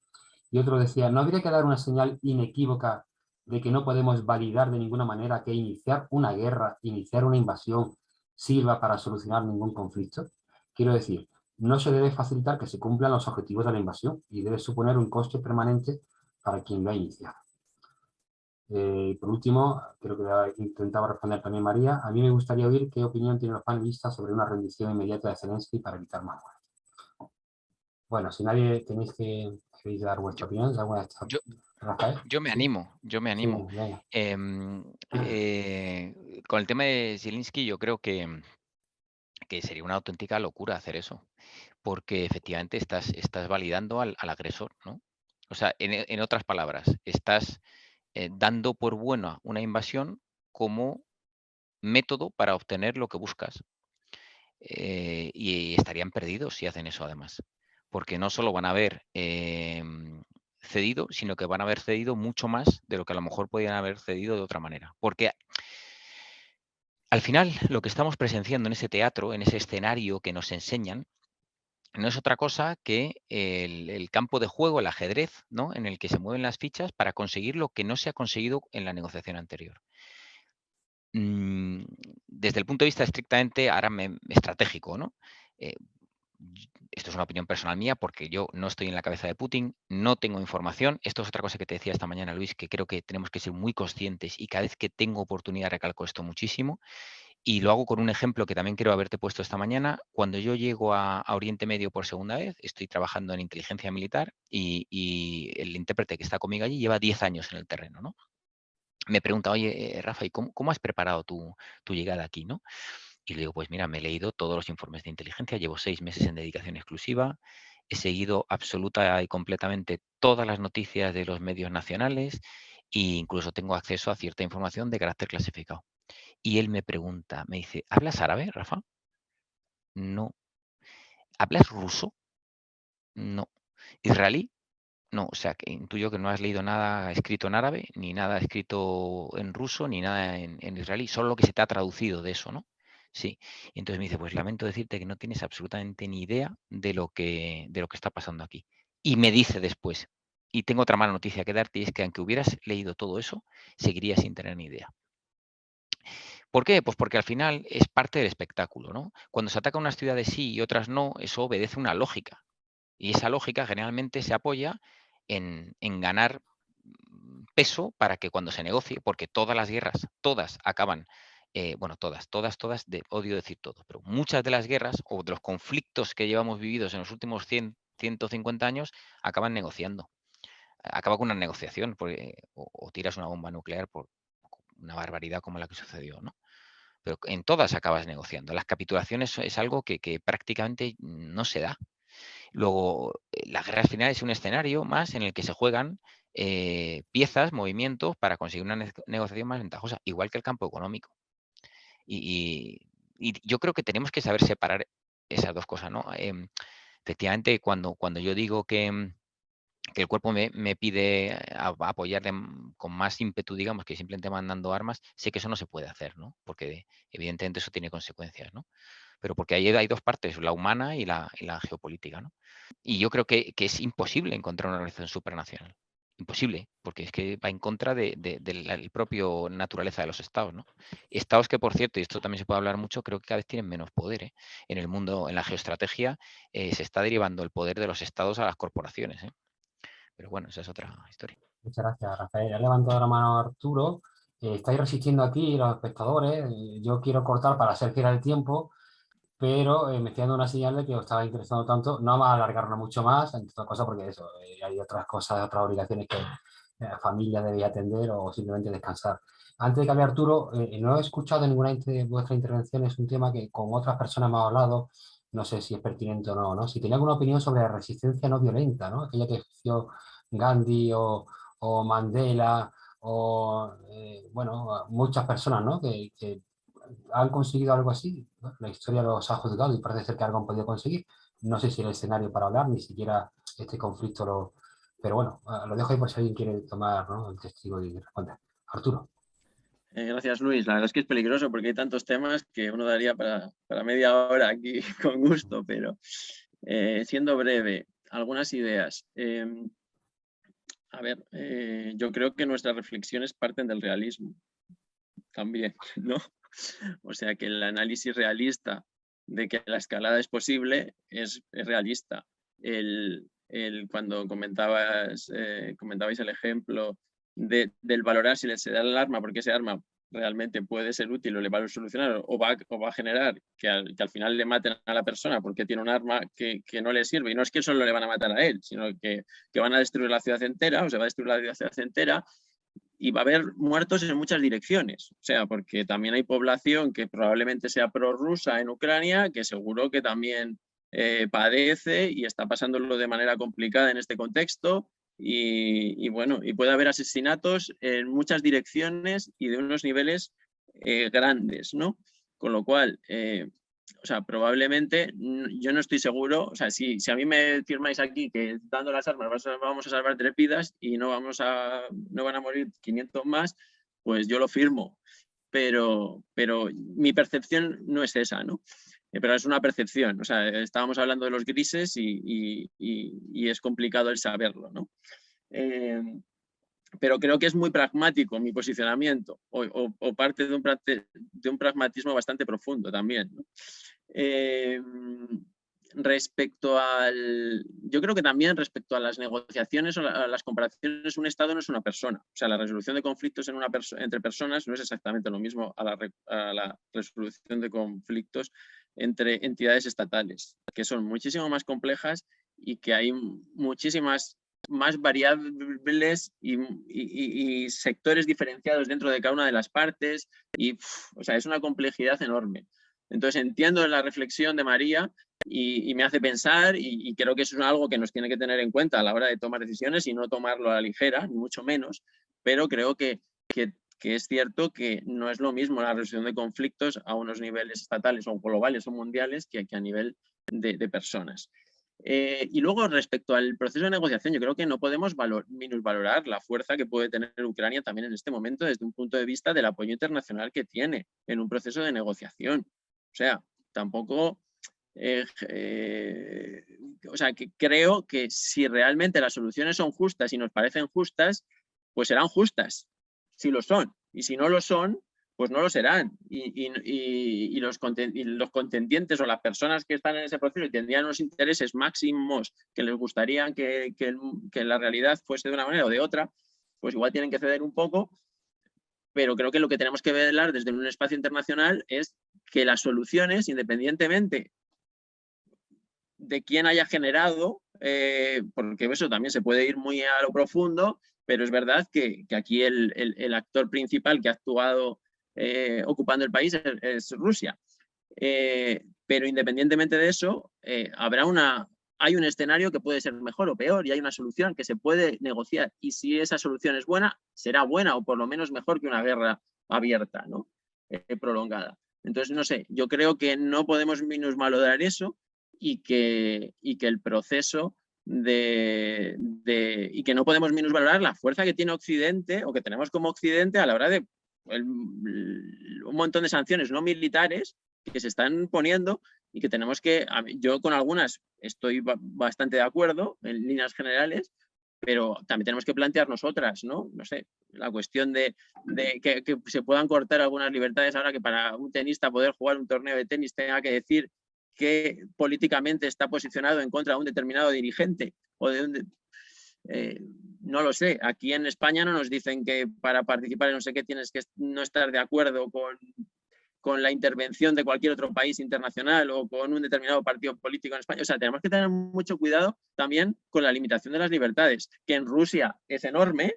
Y otro decía, ¿no habría que dar una señal inequívoca de que no podemos validar de ninguna manera que iniciar una guerra, iniciar una invasión, sirva para solucionar ningún conflicto? Quiero decir, no se debe facilitar que se cumplan los objetivos de la invasión y debe suponer un coste permanente para quien lo ha iniciado. Por último, creo que intentaba responder también María, a mí me gustaría oír qué opinión tienen los panelistas sobre una rendición inmediata de Zelensky para evitar más muertes. Bueno, si nadie tenéis que queréis dar vuestra opinión, ¿alguna de estas? Rafael. Yo me animo. Sí, Con el tema de Zelensky, yo creo que que sería una auténtica locura hacer eso, porque efectivamente estás validando al agresor, ¿no? O sea, en otras palabras, estás dando por buena una invasión como método para obtener lo que buscas. Y estarían perdidos si hacen eso además, porque no solo van a haber cedido, sino que van a haber cedido mucho más de lo que a lo mejor podían haber cedido de otra manera. Porque al final lo que estamos presenciando en ese teatro, en ese escenario que nos enseñan, no es otra cosa que el campo de juego, el ajedrez, ¿no? En el que se mueven las fichas para conseguir lo que no se ha conseguido en la negociación anterior. Desde el punto de vista estrictamente estratégico, ¿no? Esto es una opinión personal mía porque yo no estoy en la cabeza de Putin, no tengo información. Esto es otra cosa que te decía esta mañana, Luis, que creo que tenemos que ser muy conscientes y cada vez que tengo oportunidad recalco esto muchísimo. Y lo hago con un ejemplo que también creo haberte puesto esta mañana. Cuando yo llego a Oriente Medio por segunda vez, estoy trabajando en inteligencia militar y el intérprete que está conmigo allí lleva 10 años en el terreno, ¿no? Me pregunta, oye, Rafa, ¿y cómo has preparado tu llegada aquí, no? Y le digo, pues mira, me he leído todos los informes de inteligencia, llevo 6 meses en dedicación exclusiva, he seguido absoluta y completamente todas las noticias de los medios nacionales e incluso tengo acceso a cierta información de carácter clasificado. Y él me pregunta, me dice, ¿hablas árabe, Rafa? No. ¿Hablas ruso? No. ¿Israelí? No, o sea, que intuyo que no has leído nada escrito en árabe, ni nada escrito en ruso, ni nada en israelí, solo lo que se te ha traducido de eso, ¿no? Sí. Y entonces me dice, pues lamento decirte que no tienes absolutamente ni idea de lo que está pasando aquí. Y me dice después, y tengo otra mala noticia que darte, y es que aunque hubieras leído todo eso, seguirías sin tener ni idea. ¿Por qué? Pues porque al final es parte del espectáculo, ¿no? Cuando se ataca unas ciudades sí y otras no, eso obedece una lógica. Y esa lógica generalmente se apoya en ganar peso para que cuando se negocie, porque todas las guerras, todas acaban, bueno, todas, odio decir todo, pero muchas de las guerras o de los conflictos que llevamos vividos en los últimos 100, 150 años acaban negociando. Acaba con una negociación o tiras una bomba nuclear por una barbaridad como la que sucedió, ¿no? Pero en todas acabas negociando. Las capitulaciones es algo que prácticamente no se da. Luego, la guerra final es un escenario más en el que se juegan piezas, movimientos para conseguir una negociación más ventajosa, igual que el campo económico. Y yo creo que tenemos que saber separar esas dos cosas, ¿no? Efectivamente, cuando yo digo que el cuerpo me pide apoyarle con más ímpetu, digamos, que simplemente mandando armas, sé que eso no se puede hacer, ¿no? Porque evidentemente eso tiene consecuencias, ¿no? Pero porque ahí hay dos partes, la humana y la geopolítica, ¿no? Y yo creo que es imposible encontrar una organización supranacional. Imposible, porque es que va en contra de la propia naturaleza de los estados, ¿no? Estados que, por cierto, y esto también se puede hablar mucho, creo que cada vez tienen menos poder, ¿eh? En el mundo, en la geoestrategia, se está derivando el poder de los estados a las corporaciones, ¿eh? Pero bueno, esa es otra historia. Muchas gracias, Rafael. Ha levantado la mano Arturo. Estáis resistiendo aquí los espectadores. Yo quiero cortar para ser fiel al tiempo, pero me estoy dando una señal de que os estaba interesando tanto. No vamos a alargarnos mucho más, entre otras cosas, porque eso, hay otras cosas, otras obligaciones que la familia debía atender o simplemente descansar. Antes de que hable Arturo, no he escuchado en ninguna de vuestras intervenciones un tema que con otras personas hemos hablado, no sé si es pertinente o no, ¿no? Si tenía alguna opinión sobre la resistencia no violenta, ¿no? Aquella que ejerció Gandhi o Mandela o, bueno, muchas personas, ¿no? Que han conseguido algo así. ¿No? La historia los ha juzgado y parece ser que algo han podido conseguir. No sé si el escenario para hablar, ni siquiera este conflicto lo... Pero bueno, lo dejo ahí por si alguien quiere tomar, ¿no? El testigo y responder. Arturo. Gracias, Luis. La verdad es que es peligroso porque hay tantos temas que uno daría para media hora aquí con gusto, pero siendo breve, algunas ideas. A ver, yo creo que nuestras reflexiones parten del realismo también, ¿no? O sea que el análisis realista de que la escalada es posible es realista. Cuando comentabais el ejemplo del valorar si se da el arma, porque ese arma realmente puede ser útil o le va a solucionar o va a generar que al final le maten a la persona porque tiene un arma que no le sirve. Y no es que solo le van a matar a él, sino que van a destruir la ciudad entera o se va a destruir la ciudad entera. y va a haber muertos en muchas direcciones. O sea, porque también hay población que probablemente sea prorrusa en Ucrania, que seguro que también padece y está pasándolo de manera complicada en este contexto. Y bueno, y puede haber asesinatos en muchas direcciones y de unos niveles grandes, ¿no? Con lo cual, o sea, probablemente, yo no estoy seguro, o sea, si a mí me firmáis aquí que dando las armas vamos a salvar 3 vidas y no van a morir 500 más, pues yo lo firmo. Pero mi percepción no es esa, ¿no? Pero es una percepción, o sea, estábamos hablando de los grises y es complicado el saberlo, ¿no? Pero creo que es muy pragmático mi posicionamiento o parte de un pragmatismo bastante profundo también, ¿no? Respecto yo creo que también respecto a las negociaciones o a las comparaciones, un Estado no es una persona. O sea, la resolución de conflictos entre personas no es exactamente lo mismo a la resolución de conflictos entre entidades estatales, que son muchísimo más complejas y que hay muchísimas más variables y sectores diferenciados dentro de cada una de las partes. O sea, es una complejidad enorme. Entonces entiendo la reflexión de María y me hace pensar y creo que eso es algo que nos tiene que tener en cuenta a la hora de tomar decisiones y no tomarlo a la ligera, ni mucho menos, pero creo que es cierto que no es lo mismo la resolución de conflictos a unos niveles estatales o globales o mundiales que a nivel de personas. Y luego respecto al proceso de negociación, yo creo que no podemos minusvalorar la fuerza que puede tener Ucrania también en este momento desde un punto de vista del apoyo internacional que tiene en un proceso de negociación. O sea, tampoco... o sea, que creo que si realmente las soluciones son justas y nos parecen justas, pues serán justas, si lo son. Y si no lo son, pues no lo serán. Y los contendientes o las personas que están en ese proceso y tendrían unos intereses máximos que les gustaría que la realidad fuese de una manera o de otra, pues igual tienen que ceder un poco. Pero creo que lo que tenemos que velar desde un espacio internacional es que las soluciones, independientemente de quién haya generado, porque eso también se puede ir muy a lo profundo, pero es verdad que aquí el actor principal que ha actuado ocupando el país es Rusia. Pero independientemente de eso, hay un escenario que puede ser mejor o peor y hay una solución que se puede negociar. Y si esa solución es buena, será buena o por lo menos mejor que una guerra abierta, ¿no? Prolongada. Entonces, no sé, yo creo que no podemos minusvalorar eso y que el proceso y que no podemos minusvalorar la fuerza que tiene Occidente o que tenemos como Occidente a la hora de un montón de sanciones no militares que se están poniendo y que tenemos que, yo con algunas estoy bastante de acuerdo en líneas generales, pero también tenemos que plantearnos otras, ¿no? No sé, la cuestión de que se puedan cortar algunas libertades ahora que para un tenista poder jugar un torneo de tenis tenga que decir que políticamente está posicionado en contra de un determinado dirigente o de no lo sé, aquí en España no nos dicen que para participar en no sé qué tienes que no estar de acuerdo con la intervención de cualquier otro país internacional o con un determinado partido político en España. O sea, tenemos que tener mucho cuidado también con la limitación de las libertades, que en Rusia es enorme,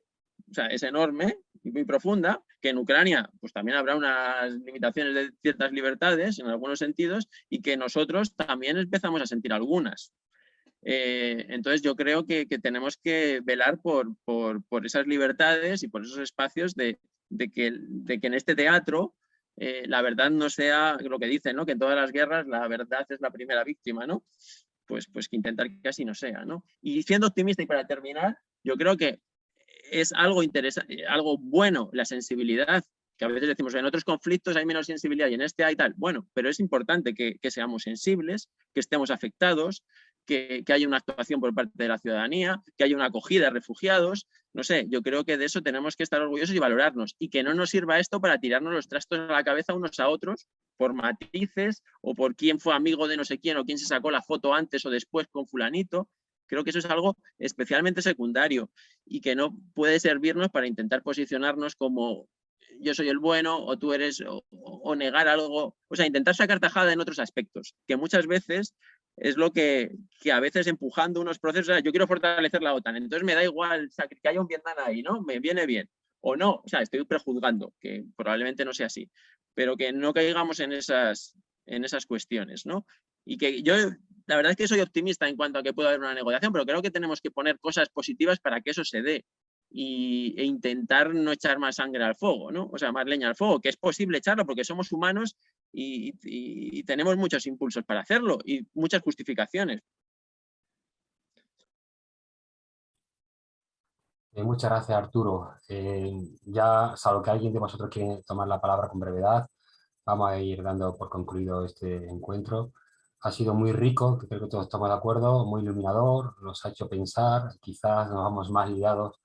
o sea, es enorme y muy profunda, que en Ucrania pues también habrá unas limitaciones de ciertas libertades en algunos sentidos y que nosotros también empezamos a sentir algunas. Entonces yo creo que tenemos que velar por esas libertades y por esos espacios de que en este teatro la verdad no sea lo que dicen, ¿no? Que en todas las guerras la verdad es la primera víctima, ¿no? Pues que intentar que así no sea, ¿no? Y siendo optimista y para terminar, yo creo que es algo interesante, algo bueno la sensibilidad, que a veces decimos en otros conflictos hay menos sensibilidad y en este hay tal. Bueno, pero es importante que seamos sensibles, que estemos afectados, que haya una actuación por parte de la ciudadanía, que haya una acogida de refugiados. No sé, yo creo que de eso tenemos que estar orgullosos y valorarnos y que no nos sirva esto para tirarnos los trastos a la cabeza unos a otros por matices o por quién fue amigo de no sé quién o quién se sacó la foto antes o después con fulanito. Creo que eso es algo especialmente secundario y que no puede servirnos para intentar posicionarnos como yo soy el bueno o tú eres o negar algo, o sea, intentar sacar tajada en otros aspectos, que muchas veces es lo que a veces empujando unos procesos, yo quiero fortalecer la OTAN, entonces me da igual que haya un Vietnam ahí, ¿no? Me viene bien. o no, o sea, estoy prejuzgando, que probablemente no sea así, pero que no caigamos en esas cuestiones, ¿no? Y que yo, la verdad es que soy optimista en cuanto a que pueda haber una negociación, pero creo que tenemos que poner cosas positivas para que eso se dé e intentar no echar más sangre al fuego, ¿no? O sea, más leña al fuego, que es posible echarlo porque somos humanos y tenemos muchos impulsos para hacerlo y muchas justificaciones. Muchas gracias, Arturo. Ya, salvo que alguien de vosotros quiere tomar la palabra con brevedad, vamos a ir dando por concluido este encuentro. Ha sido muy rico, que creo que todos estamos de acuerdo, muy iluminador, nos ha hecho pensar, quizás nos vamos más liados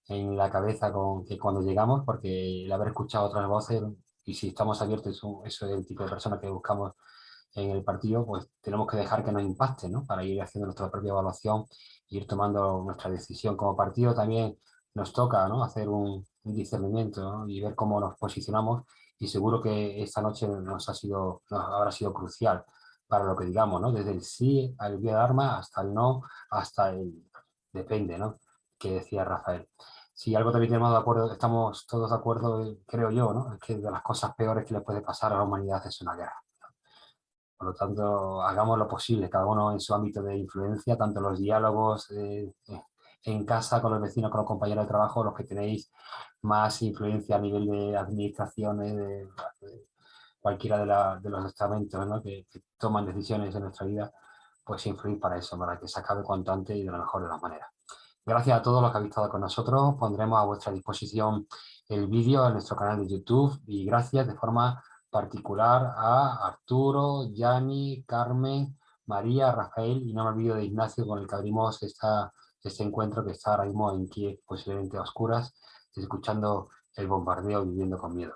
en la cabeza que cuando llegamos, porque el haber escuchado otras voces, y si estamos abiertos, eso es el tipo de persona que buscamos en el partido, pues tenemos que dejar que nos impacte, ¿no? Para ir haciendo nuestra propia evaluación, ir tomando nuestra decisión. Como partido también nos toca, ¿no? Hacer un discernimiento, ¿no? Y ver cómo nos posicionamos, y seguro que esta noche nos habrá sido crucial para lo que digamos, ¿no? Desde el sí al envío de armas hasta el no, hasta el depende, ¿no? Que decía Rafael. Si algo también tenemos de acuerdo, estamos todos de acuerdo, creo yo, ¿no? Es que de las cosas peores que le puede pasar a la humanidad es una guerra. Por lo tanto, hagamos lo posible, cada uno en su ámbito de influencia, tanto los diálogos en casa, con los vecinos, con los compañeros de trabajo, los que tenéis más influencia a nivel de administraciones, de cualquiera de los estamentos, ¿no? que toman decisiones en nuestra vida, pues influir para eso, para que se acabe cuanto antes y de la mejor de las maneras. Gracias a todos los que habéis estado con nosotros. Pondremos a vuestra disposición el vídeo en nuestro canal de YouTube, y gracias de forma particular a Arturo, Yani, Carmen, María, Rafael, y no me olvido de Ignacio, con el que abrimos este encuentro, que está ahora mismo en Kiev, posiblemente a oscuras, escuchando el bombardeo y viviendo con miedo.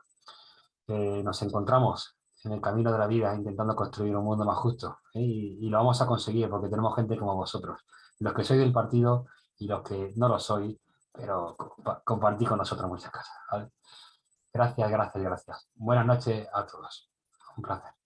Nos encontramos en el camino de la vida intentando construir un mundo más justo, ¿eh? Y lo vamos a conseguir porque tenemos gente como vosotros, los que sois del partido y los que no lo sois, pero compartid con nosotros muchas cosas, ¿vale? Gracias, gracias, gracias. Buenas noches a todos. Un placer.